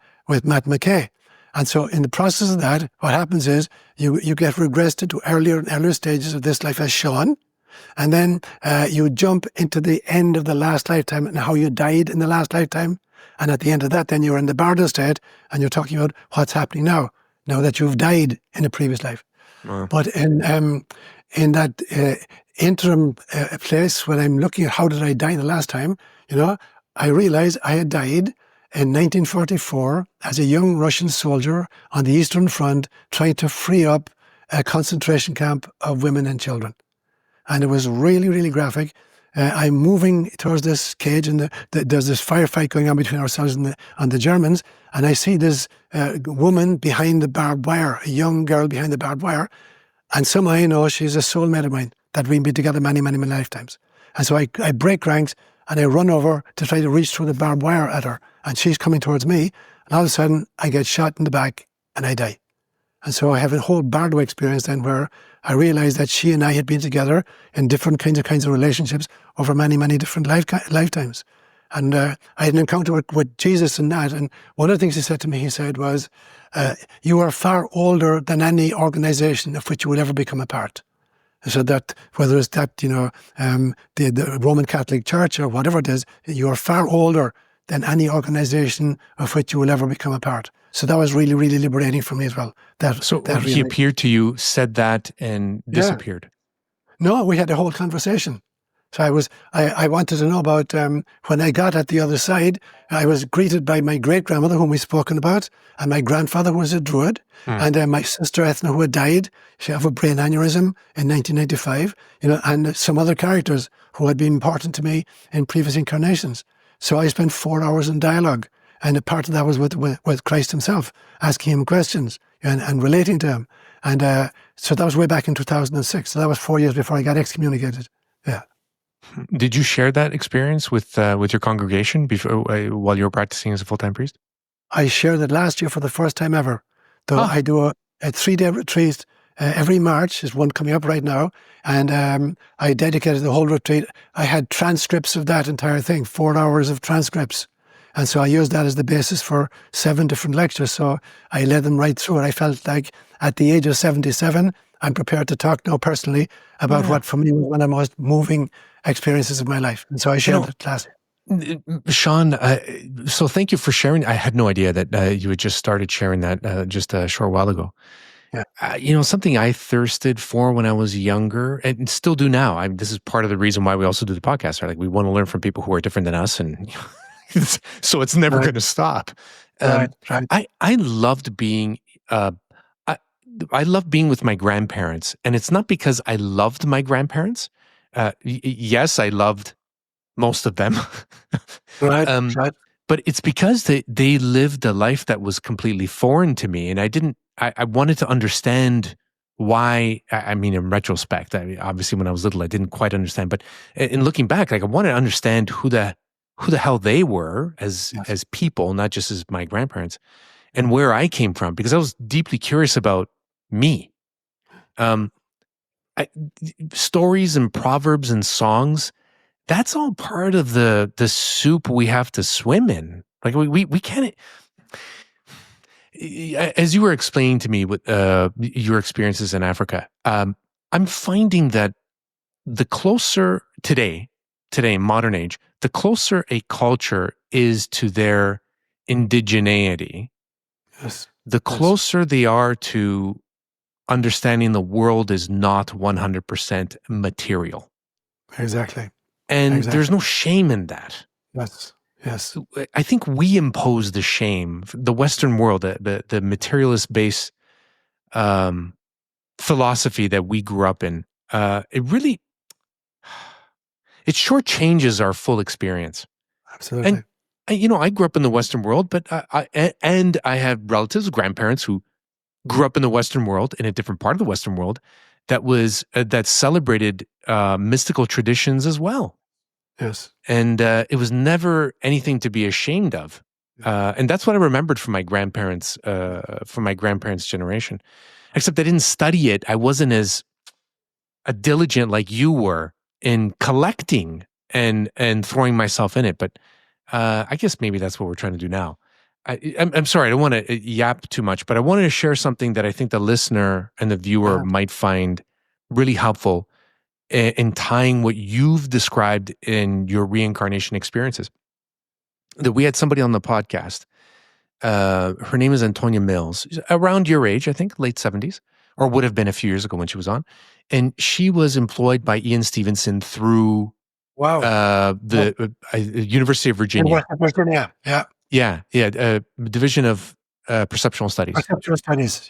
McKay. And so in the process of that, what happens is you get regressed into earlier and earlier stages of this life as Shawn. And then you jump into the end of the last lifetime and how you died in the last lifetime. And at the end of that, then you're in the bardo state and you're talking about what's happening now that you've died in a previous life. Wow. But in that interim place, when I'm looking at how did I die the last time, I realized I had died in 1944 as a young Russian soldier on the Eastern Front trying to free up a concentration camp of women and children. And it was really, really graphic. I'm moving towards this cage and there's this firefight going on between ourselves and the Germans. And I see this woman behind the barbed wire, a young girl behind the barbed wire. And somehow I know she's a soulmate of mine, that we've been together many, many, many lifetimes. And so I break ranks and I run over to try to reach through the barbed wire at her. And she's coming towards me. And all of a sudden I get shot in the back and I die. And so I have a whole bardo experience then where I realized that she and I had been together in different kinds of relationships over many, many different lifetimes. And I had an encounter with Jesus in that. And one of the things he said to me, he said was, you are far older than any organization of which you will ever become a part. So that, whether it's that, the Roman Catholic Church or whatever it is, you are far older than any organization of which you will ever become a part. So that was really, really liberating for me as well. He appeared to you, said that, and disappeared. No, we had a whole conversation. So I wanted to know about, when I got at the other side, I was greeted by my great-grandmother, whom we've spoken about, and my grandfather, who was a Druid, and my sister Ethna, who had died. She had a brain aneurysm in 1995, and some other characters who had been important to me in previous incarnations. So I spent 4 hours in dialogue. And a part of that was with Christ himself, asking him questions and relating to him. And so that was way back in 2006. So that was 4 years before I got excommunicated. Yeah. Did you share that experience with your congregation before while you were practicing as a full-time priest? I shared it last year for the first time ever. Though I do a 3-day retreat every March. There's one coming up right now. And I dedicated the whole retreat. I had transcripts of that entire thing, 4 hours of transcripts. And so I used that as the basis for 7 different lectures. So I led them right through it. I felt like at the age of 77, I'm prepared to talk now personally about what for me was one of the most moving experiences of my life. And so I shared it last year. Shawn, so thank you for sharing. I had no idea that you had just started sharing that just a short while ago. Yeah. Something I thirsted for when I was younger, and still do now. This is part of the reason why we also do the podcast. Right? Like we want to learn from people who are different than us, and so it's never going to stop. Right. I loved being. I loved being with my grandparents, and it's not because I loved my grandparents. Yes, I loved most of them. Right. But it's because they lived a life that was completely foreign to me. And I wanted to understand why. I mean, in retrospect, obviously when I was little, I didn't quite understand. But in looking back, like I wanted to understand who the hell they were as people, not just as my grandparents, and where I came from, because I was deeply curious about me. Stories and proverbs and songs, that's all part of the soup we have to swim in. Like we can't. As you were explaining to me with your experiences in Africa, I'm finding that the closer today, modern age, the closer a culture is to their indigeneity, the closer they are to understanding the world is not 100% material. Exactly. And there's no shame in that. Yes. I think we impose the shame, the Western world, the materialist-based philosophy that we grew up in. It shortchanges our full experience. Absolutely. And I grew up in the Western world, but I have relatives, grandparents who grew up in the Western world, in a different part of the Western world, that celebrated mystical traditions as well. Yes. And it was never anything to be ashamed of. And that's what I remembered from my grandparents' generation. Except I didn't study it. I wasn't as diligent like you were in collecting and throwing myself in it. But I guess maybe that's what we're trying to do now. I'm sorry, I don't want to yap too much, but I wanted to share something that I think the listener and the viewer might find really helpful in tying what you've described in your reincarnation experiences. That we had somebody on the podcast. Her name is Antonia Mills, around your age, I think, late 70s, or would have been a few years ago when she was on. And she was employed by Ian Stevenson through the University of Virginia. Virginia, Division of Perceptual Studies. Perceptual Studies,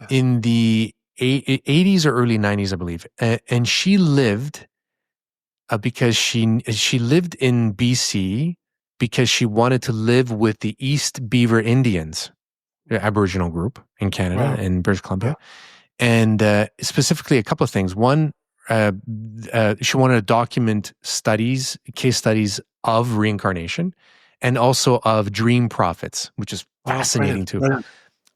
In the 80s or early 90s, I believe. And she lived because she lived in BC because she wanted to live with the East Beaver Indians, the Aboriginal group in Canada and British Columbia. And specifically a couple of things. One, she wanted to document case studies of reincarnation and also of dream prophets, which is fascinating too. Brilliant.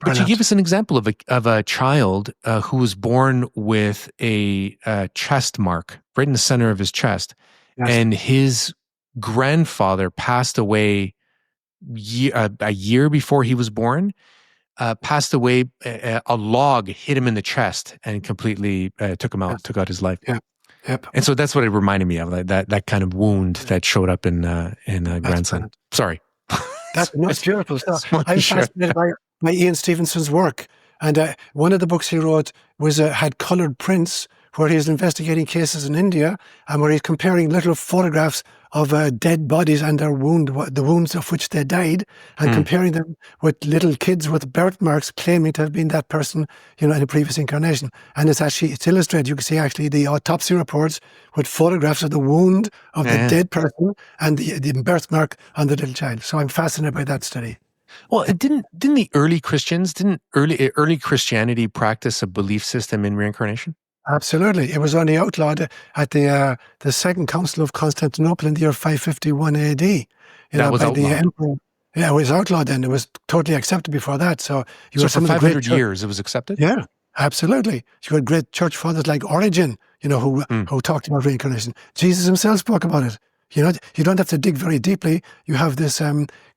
But she gave us an example of a child who was born with a chest mark right in the center of his chest. Yes. And his grandfather passed away a year before he was born, passed away. A log hit him in the chest and completely took him out, took out his life. Yeah. Yep. And so that's what it reminded me of, that kind of wound that showed up in grandson. Brilliant. Sorry. That's beautiful stuff. I'm fascinated by Ian Stevenson's work. And one of the books he wrote had coloured prints where he's investigating cases in India and where he's comparing little photographs of dead bodies and the wounds of which they died, and comparing them with little kids with birthmarks claiming to have been that person, in a previous incarnation. And it's illustrated. You can see actually the autopsy reports with photographs of the wound of the dead person and the birthmark on the little child. So I'm fascinated by that study. Well, didn't the early Christians, early Christianity practice a belief system in reincarnation? Absolutely. It was only outlawed at the Second Council of Constantinople in the year 551 AD. That was By the outlawed. emperor. Yeah, it was outlawed then. It was totally accepted before that. So you So had for some of the great 500 years, it was accepted? Yeah, absolutely. You had great church fathers like Origen, who talked about reincarnation. Jesus himself spoke about it. You don't have to dig very deeply. You have this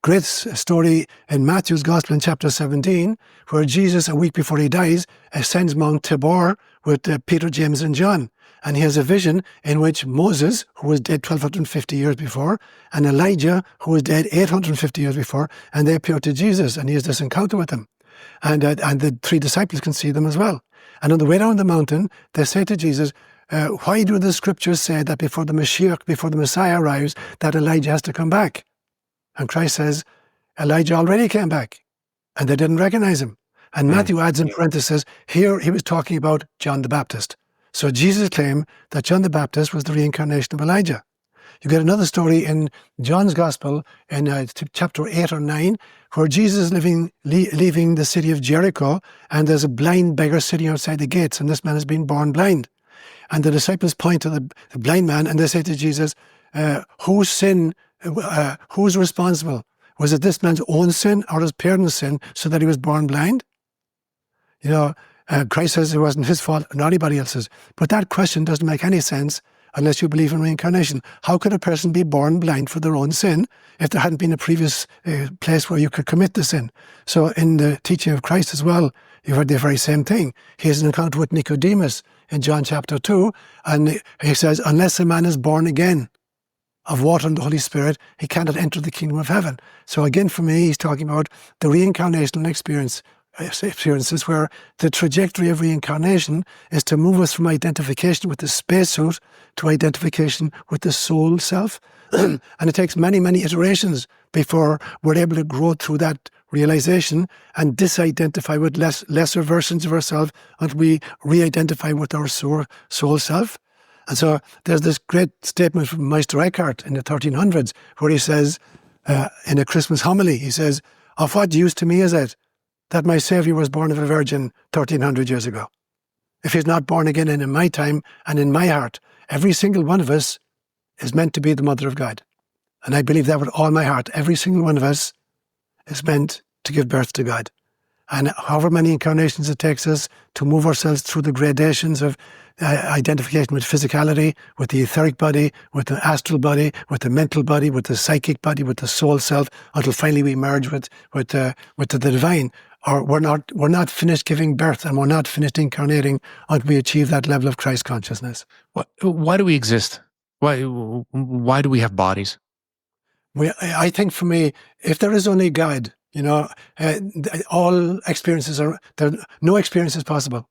great story in Matthew's Gospel in chapter 17, where Jesus, a week before he dies, ascends Mount Tabor with Peter, James, and John. And he has a vision in which Moses, who was dead 1,250 years before, and Elijah, who was dead 850 years before, and they appear to Jesus, and he has this encounter with them. And the three disciples can see them as well. And on the way down the mountain, they say to Jesus, why do the scriptures say that before the Mashiach, before the Messiah arrives, that Elijah has to come back? And Christ says, Elijah already came back, and they didn't recognize him. And Matthew adds in parentheses, here he was talking about John the Baptist. So Jesus claimed that John the Baptist was the reincarnation of Elijah. You get another story in John's Gospel in chapter 8 or 9, where Jesus is leaving the city of Jericho, and there's a blind beggar sitting outside the gates, and this man has been born blind. And the disciples point to the blind man, and they say to Jesus, who's responsible? Was it this man's own sin or his parents' sin so that he was born blind? Christ says it wasn't his fault or anybody else's. But that question doesn't make any sense unless you believe in reincarnation. How could a person be born blind for their own sin if there hadn't been a previous place where you could commit the sin? So in the teaching of Christ as well, you've heard the very same thing. He has an encounter with Nicodemus in John chapter 2, and he says, unless a man is born again of water and the Holy Spirit, he cannot enter the kingdom of heaven. So again, for me, he's talking about the reincarnational experiences where the trajectory of reincarnation is to move us from identification with the spacesuit to identification with the soul self. And it takes many, many iterations before we're able to grow through that realization and disidentify with lesser versions of ourselves until we re-identify with our soul self. And so there's this great statement from Meister Eckhart in the 1300s where he says, in a Christmas homily, he says, of what use to me is it that my Saviour was born of a virgin 1,300 years ago? If he's not born again in my time and in my heart, every single one of us is meant to be the mother of God. And I believe that with all my heart. Every single one of us is meant to give birth to God. And however many incarnations it takes us to move ourselves through the gradations of identification with physicality, with the etheric body, with the astral body, with the mental body, with the psychic body, with the soul self, until finally we merge with the divine. Or we're not finished giving birth, and we're not finished incarnating until we achieve that level of Christ consciousness. Why do we exist? Why do we have bodies? I think for me, if there is only God, all experiences no experience is possible.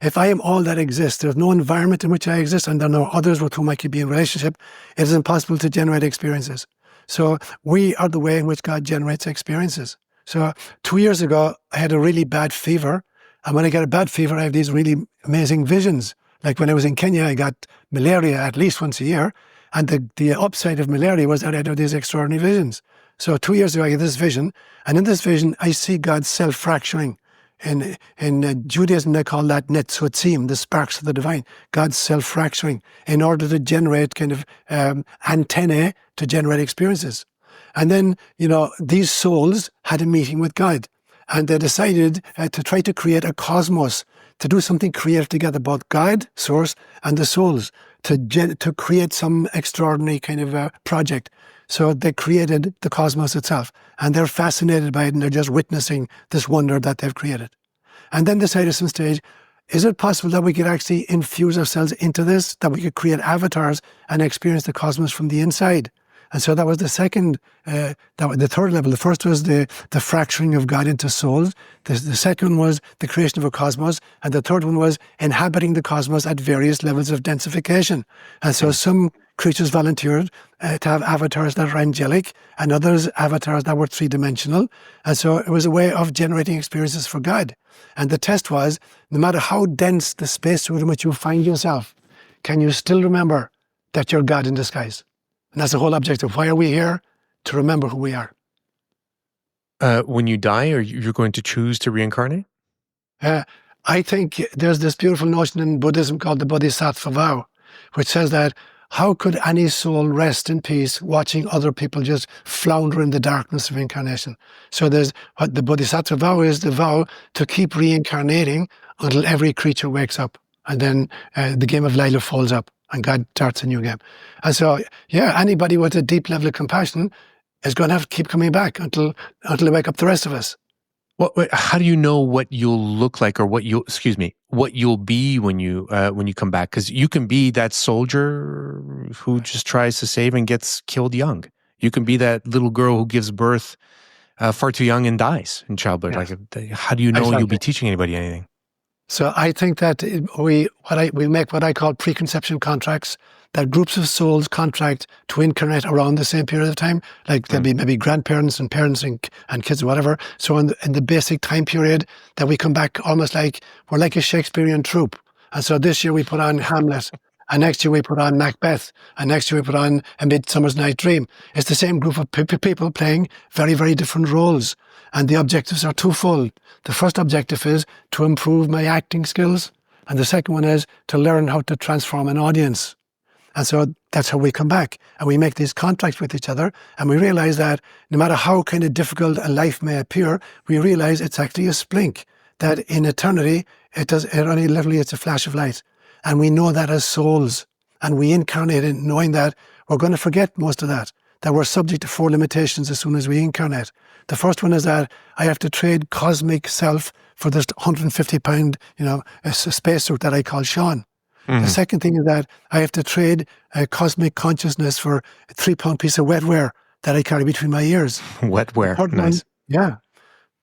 If I am all that exists, there's no environment in which I exist, and there are no others with whom I could be in relationship, it is impossible to generate experiences. So we are the way in which God generates experiences. So 2 years ago, I had a really bad fever. And when I get a bad fever, I have these really amazing visions. Like when I was in Kenya, I got malaria at least once a year. And the upside of malaria was that I had these extraordinary visions. So 2 years ago, I get this vision. And in this vision, I see God self-fracturing. In Judaism, they call that netzotzim, the sparks of the divine. God's self-fracturing in order to generate kind of antennae to generate experiences. And then, these souls had a meeting with God. And they decided to try to create a cosmos, to do something creative together, both God, source, and the souls, to create some extraordinary kind of project. So they created the cosmos itself, and they're fascinated by it, and they're just witnessing this wonder that they've created. And then decided at some stage, is it possible that we could actually infuse ourselves into this, that we could create avatars and experience the cosmos from the inside? And so that was the second, the third level. The first was the fracturing of God into souls. The second was the creation of a cosmos. And the third one was inhabiting the cosmos at various levels of densification. And so some creatures volunteered to have avatars that are angelic, and others avatars that were three-dimensional. And so it was a way of generating experiences for God. And the test was, no matter how dense the spacesuit in which you find yourself, can you still remember that you're God in disguise? And that's the whole objective. Why are we here? To remember who we are. When you die, you're going to choose to reincarnate? I think there's this beautiful notion in Buddhism called the Bodhisattva vow, which says that how could any soul rest in peace watching other people just flounder in the darkness of incarnation? So there's what the Bodhisattva vow is, the vow to keep reincarnating until every creature wakes up. And then the game of Lila folds up and God starts a new game. And so, yeah, anybody with a deep level of compassion is going to have to keep coming back until they wake up the rest of us. Well, how do you know what you'll look like, or what you'll be when you come back? Because you can be that soldier who just tries to save and gets killed young. You can be that little girl who gives birth far too young and dies in childbirth. Yes. Like, how do you know you'll be teaching anybody anything? So I think that we make what I call preconception contracts, that groups of souls contract to incarnate around the same period of time. Like there'll be maybe grandparents and parents and kids or whatever. So in the basic time period that we come back, almost like we're like a Shakespearean troupe. And so this year we put on Hamlet, and next year we put on Macbeth, and next year we put on A Midsummer's Night Dream. It's the same group of people playing very, very different roles. And the objectives are twofold. The first objective is to improve my acting skills. And the second one is to learn how to transform an audience. And so that's how we come back. And we make these contracts with each other. And we realize that no matter how kind of difficult a life may appear, we realize it's actually a splink. That in eternity, it's a flash of light. And we know that as souls. And we incarnate it knowing that we're going to forget most of that we're subject to 4 limitations as soon as we incarnate. The first one is that I have to trade cosmic self for this 150-pound, a spacesuit that I call Shawn. Mm-hmm. The second thing is that I have to trade cosmic consciousness for a 3-pound piece of wetware that I carry between my ears. Wetware, nice. Yeah.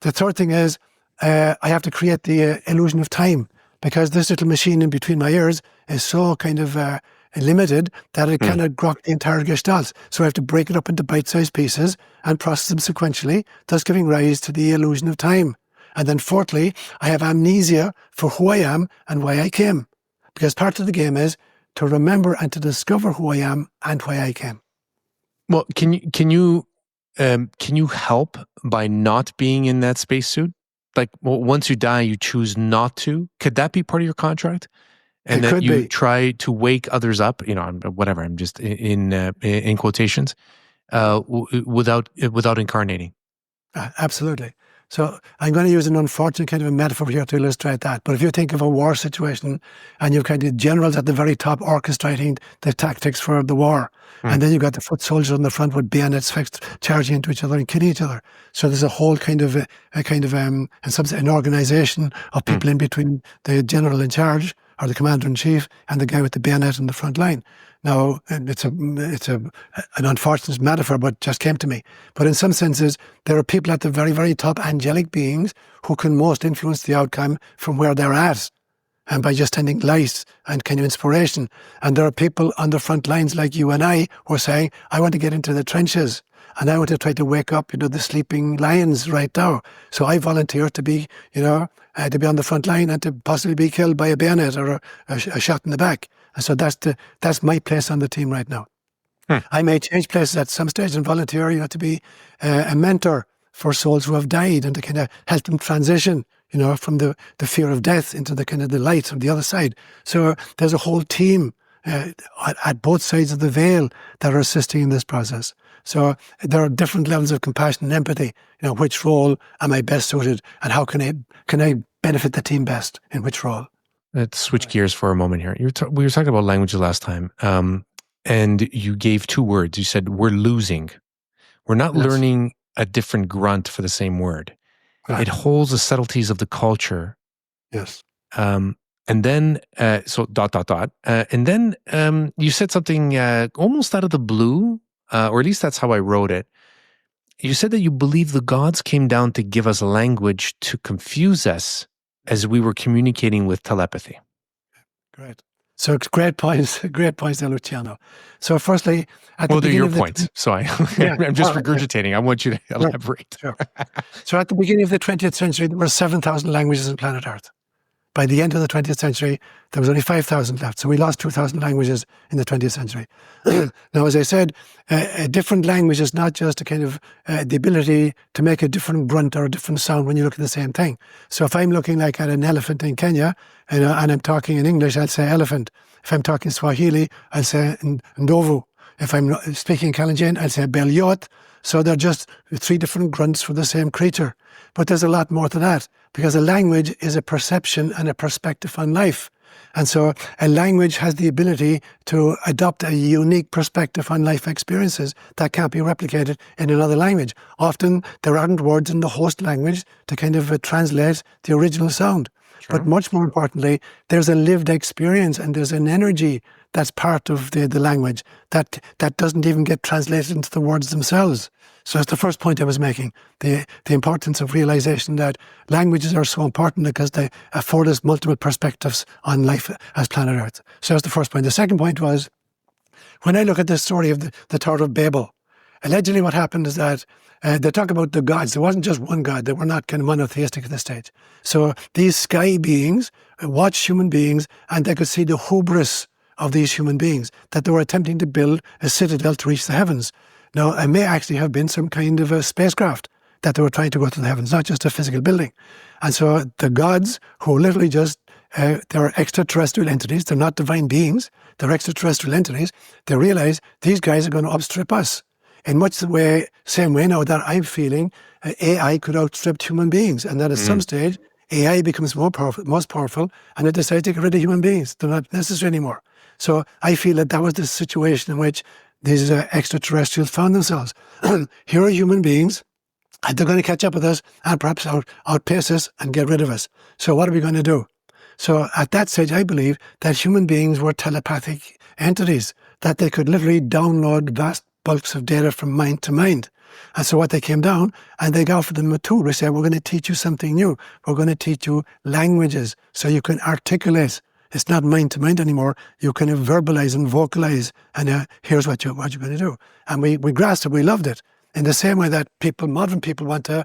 The third thing is I have to create the illusion of time, because this little machine in between my ears is so kind of limited that it cannot grok the entire gestalt. So I have to break it up into bite-sized pieces and process them sequentially, thus giving rise to the illusion of time. And then fourthly, I have amnesia for who I am and why I came. Because part of the game is to remember and to discover who I am and why I came. Well, can you help by not being in that spacesuit? Like, once you die, you choose not to? Could that be part of your contract? And that you try to wake others up, whatever, I'm just in quotations, without incarnating. Absolutely. So I'm going to use an unfortunate kind of a metaphor here to illustrate that. But if you think of a war situation and you've kind of generals at the very top orchestrating the tactics for the war, and then you've got the foot soldiers on the front with bayonets fixed, charging into each other and killing each other. So there's a whole kind of an organization of people in between the general in charge, or the commander-in-chief, and the guy with the bayonet on the front line. Now, it's an unfortunate metaphor, but just came to me. But in some senses, there are people at the very, very top, angelic beings, who can most influence the outcome from where they're at, and by just sending light and kind of inspiration. And there are people on the front lines like you and I who are saying, I want to get into the trenches, and I want to try to wake up, the sleeping lions right now. So I volunteer to be, to be on the front line and to possibly be killed by a bayonet or a shot in the back. And so that's my place on the team right now. I may change places at some stage and volunteer, to be a mentor for souls who have died, and to kind of help them transition, from the fear of death into the kind of the light of the other side. So there's a whole team at both sides of the veil that are assisting in this process. So there are different levels of compassion and empathy. Which role am I best suited, and how can I benefit the team best in which role? Let's switch gears for a moment here. We were talking about languages last time, and you gave 2 words. You said, we're losing. We're not learning a different grunt for the same word. Right. It holds the subtleties of the culture. Yes. And then, so ... And then you said something almost out of the blue, or at least that's how I wrote it. You said that you believe the gods came down to give us language to confuse us as we were communicating with telepathy. Great. So it's great points there, Luciano. So firstly, they're your points. So I'm just regurgitating. I want you to elaborate. Sure. So at the beginning of the 20th century, there were 7,000 languages on planet Earth. by the end of the 20th century, there was only 5,000 left. So we lost 2,000 languages in the 20th century. Now, as I said, a different language is not just a kind of the ability to make a different grunt or a different sound when you look at the same thing. So if I'm looking like at an elephant in Kenya and I'm talking in English, I'll say elephant. If I'm talking Swahili, I'll say ndovu. If I'm speaking Kalenjin, I'll say Belyot. So they're just three different grunts for the same creature. But there's a lot more to that, because a language is a perception and a perspective on life. And so a language has the ability to adopt a unique perspective on life experiences that can't be replicated in another language. Often there aren't words in the host language to kind of translate the original sound. Sure. But much more importantly, there's a lived experience and there's an energy that's part of the language that doesn't even get translated into the words themselves. So that's the first point I was making, the importance of realization that languages are so important because they afford us multiple perspectives on life as planet Earth. So that's the first point. The second point was, when I look at the story of the Tower of Babel, allegedly what happened is that they talk about the gods. There wasn't just one god. They were not kind of monotheistic at this stage. So these sky beings watched human beings and they could see the hubris of these human beings, that they were attempting to build a citadel to reach the heavens. Now, it may actually have been some kind of a spacecraft that they were trying to go to the heavens, not just a physical building. And so the gods, who literally just, they're extraterrestrial entities, they're not divine beings, they're extraterrestrial entities, they realize these guys are going to outstrip us. In much the same way now that I'm feeling AI could outstrip human beings, and that at some stage, AI becomes most powerful, and it decides to get rid of human beings. They're not necessary anymore. So I feel that was the situation in which these extraterrestrials found themselves. Here are human beings, and they're going to catch up with us and perhaps outpace us and get rid of us. So what are we going to do? So at that stage, I believe that human beings were telepathic entities, that they could literally download vast bulks of data from mind to mind. And so what they came down and they offered them a tool. They said, we're going to teach you something new. We're going to teach you languages so you can articulate. It's not mind to mind anymore. You can verbalize and vocalize, and here's what you're going to do. And we grasped it. We loved it. In the same way that modern people want to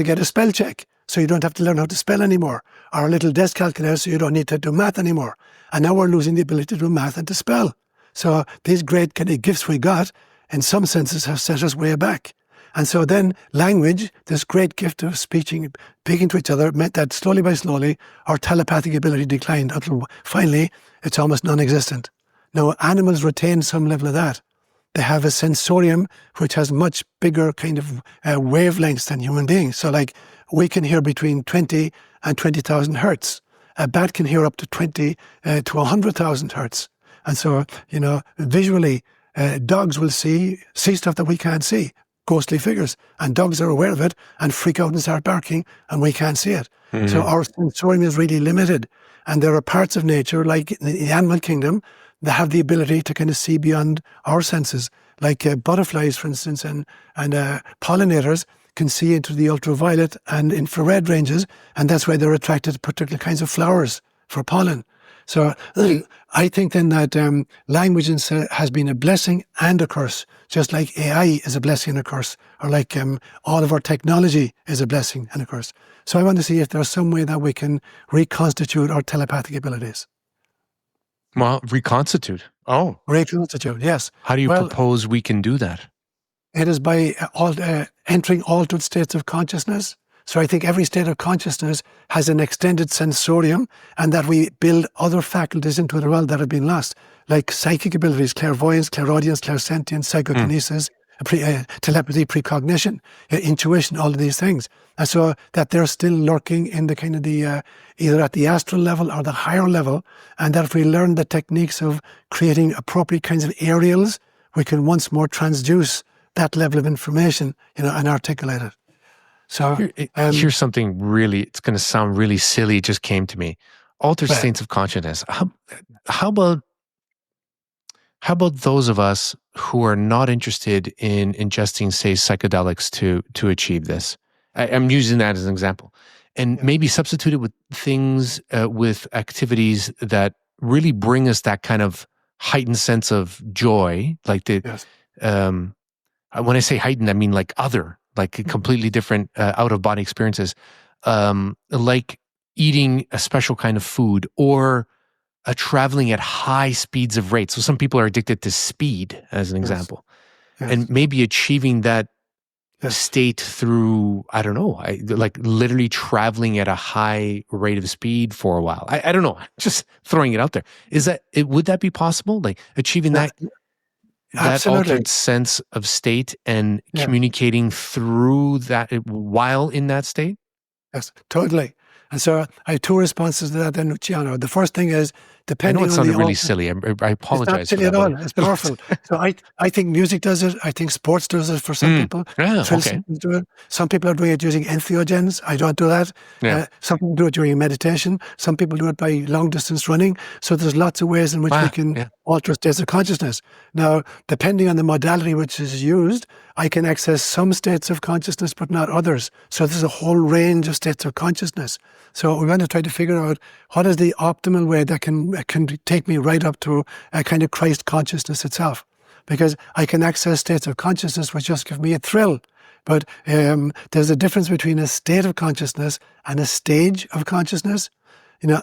get a spell check, so you don't have to learn how to spell anymore, or a little desk calculator, so you don't need to do math anymore. And now we're losing the ability to do math and to spell. So these great kind of gifts we got, in some senses, have set us way back. And so then language, this great gift of speaking to each other, meant that slowly by slowly, our telepathic ability declined until finally it's almost non-existent. Now, animals retain some level of that. They have a sensorium which has much bigger kind of wavelengths than human beings. So like we can hear between 20 and 20,000 hertz. A bat can hear up to 20 to 100,000 hertz. And so, visually, dogs will see stuff that we can't see, ghostly figures, and dogs are aware of it and freak out and start barking, and we can't see it. Mm-hmm. So our sensorium is really limited. And there are parts of nature, like in the animal kingdom, that have the ability to kind of see beyond our senses. Like butterflies, for instance, and pollinators can see into the ultraviolet and infrared ranges, and that's why they're attracted to particular kinds of flowers for pollen. So I think then that language has been a blessing and a curse, just like AI is a blessing and a curse, or like all of our technology is a blessing and a curse. So I want to see if there's some way that we can reconstitute our telepathic abilities. Well, reconstitute. Oh. Reconstitute, yes. How do you propose we can do that? It is by entering altered states of consciousness. So I think every state of consciousness has an extended sensorium, and that we build other faculties into it as well that have been lost, like psychic abilities, clairvoyance, clairaudience, clairsentience, psychokinesis, telepathy, precognition, intuition, all of these things. And so that they're still lurking in the kind of either at the astral level or the higher level, and that if we learn the techniques of creating appropriate kinds of aerials, we can once more transduce that level of information, and articulate it. So here's something really, it's going to sound really silly, it just came to me. Altered states of consciousness. How about those of us who are not interested in ingesting, say, psychedelics to achieve this? I'm using that as an example. And maybe substitute it with things, with activities that really bring us that kind of heightened sense of joy. Like when I say heightened, I mean like other, like completely different out-of-body experiences. Like, eating a special kind of food or traveling at high speeds of rate. So some people are addicted to speed, as an example, and maybe achieving that state through, I don't know, like literally traveling at a high rate of speed for a while. I don't know, just throwing it out there. Would that be possible? Like achieving that altered sense of state and communicating through that while in that state? Yes, totally. And so I have two responses to that then, Luciano. The first thing is, depending on it sounded really silly. I apologize. It's not silly at all. It's powerful. So I think music does it. I think sports does it for some people. Yeah, okay. Do it. Some people are doing it using entheogens. I don't do that. Some people do it during meditation. Some people do it by long distance running. So there's lots of ways in which we can alter states of consciousness. Now, depending on the modality which is used, I can access some states of consciousness, but not others. So there's a whole range of states of consciousness. So we're going to try to figure out what is the optimal way that can take me right up to a kind of Christ consciousness itself. Because I can access states of consciousness which just give me a thrill. But there's a difference between a state of consciousness and a stage of consciousness.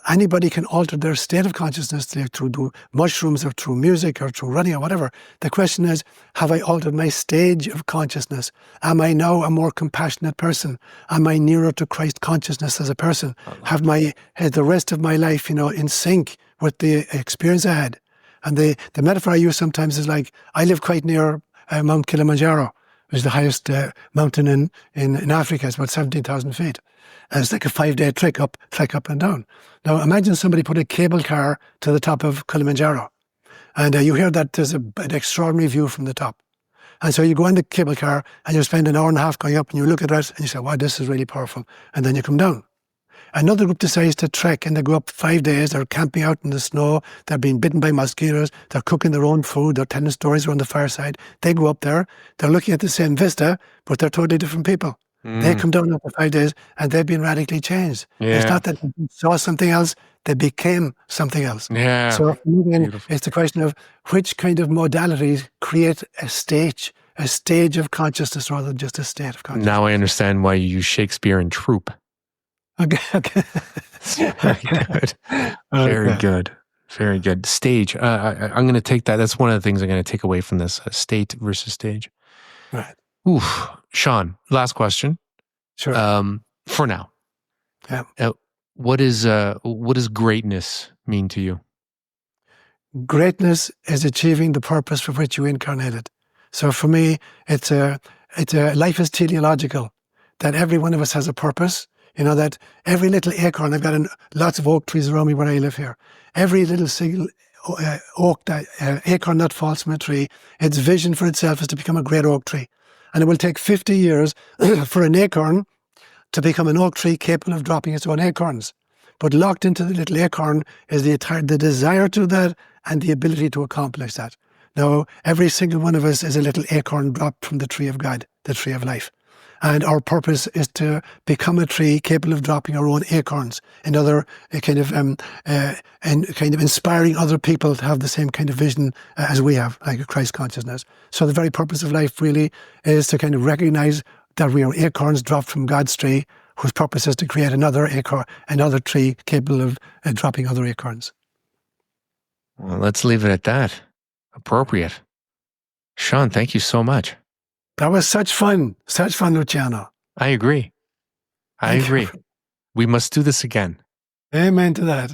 Anybody can alter their state of consciousness through mushrooms or through music or through running or whatever. The question is, have I altered my stage of consciousness? Am I now a more compassionate person? Am I nearer to Christ consciousness as a person? Has the rest of my life, in sync with the experience I had? And the metaphor I use sometimes is like, I live quite near Mount Kilimanjaro, which is the highest mountain in Africa. It's about 17,000 feet. And it's like a 5-day trek up and down. Now, imagine somebody put a cable car to the top of Kilimanjaro. And you hear that there's an extraordinary view from the top. And so you go on the cable car and you spend an hour and a half going up and you look at it and you say, wow, this is really powerful. And then you come down. Another group decides to trek and they go up 5 days. They're camping out in the snow. They're being bitten by mosquitoes. They're cooking their own food. They're telling stories around the fireside. They go up there. They're looking at the same vista, but they're totally different people. They come down after 5 days and they've been radically changed. It's not that they saw something else, they became something else. Yeah. So it's the question of which kind of modalities create a stage of consciousness rather than just a state of consciousness. Now I understand why you use Shakespeare and troupe. Okay. Very good. Very good. Very good. Stage. I'm going to take that. That's one of the things I'm going to take away from this, state versus stage. Right. Oof. Shawn, last question. Sure. For now. Yeah. What does greatness mean to you? Greatness is achieving the purpose for which you incarnated. So for me, it's life is teleological, that every one of us has a purpose. That every little acorn, I've got lots of oak trees around me where I live here. Every little single acorn that falls from a tree, its vision for itself is to become a great oak tree. And it will take 50 years for an acorn to become an oak tree capable of dropping its own acorns. But locked into the little acorn is the desire to that and the ability to accomplish that. Now, every single one of us is a little acorn dropped from the tree of God, the tree of life. And our purpose is to become a tree capable of dropping our own acorns. Another kind of inspiring other people to have the same kind of vision as we have, like a Christ consciousness. So the very purpose of life really is to kind of recognize that we are acorns dropped from God's tree, whose purpose is to create another tree capable of dropping other acorns. Well, let's leave it at that. Appropriate. Shawn, thank you so much. That was such fun, Luciano. I agree. I agree. We must do this again. Amen to that.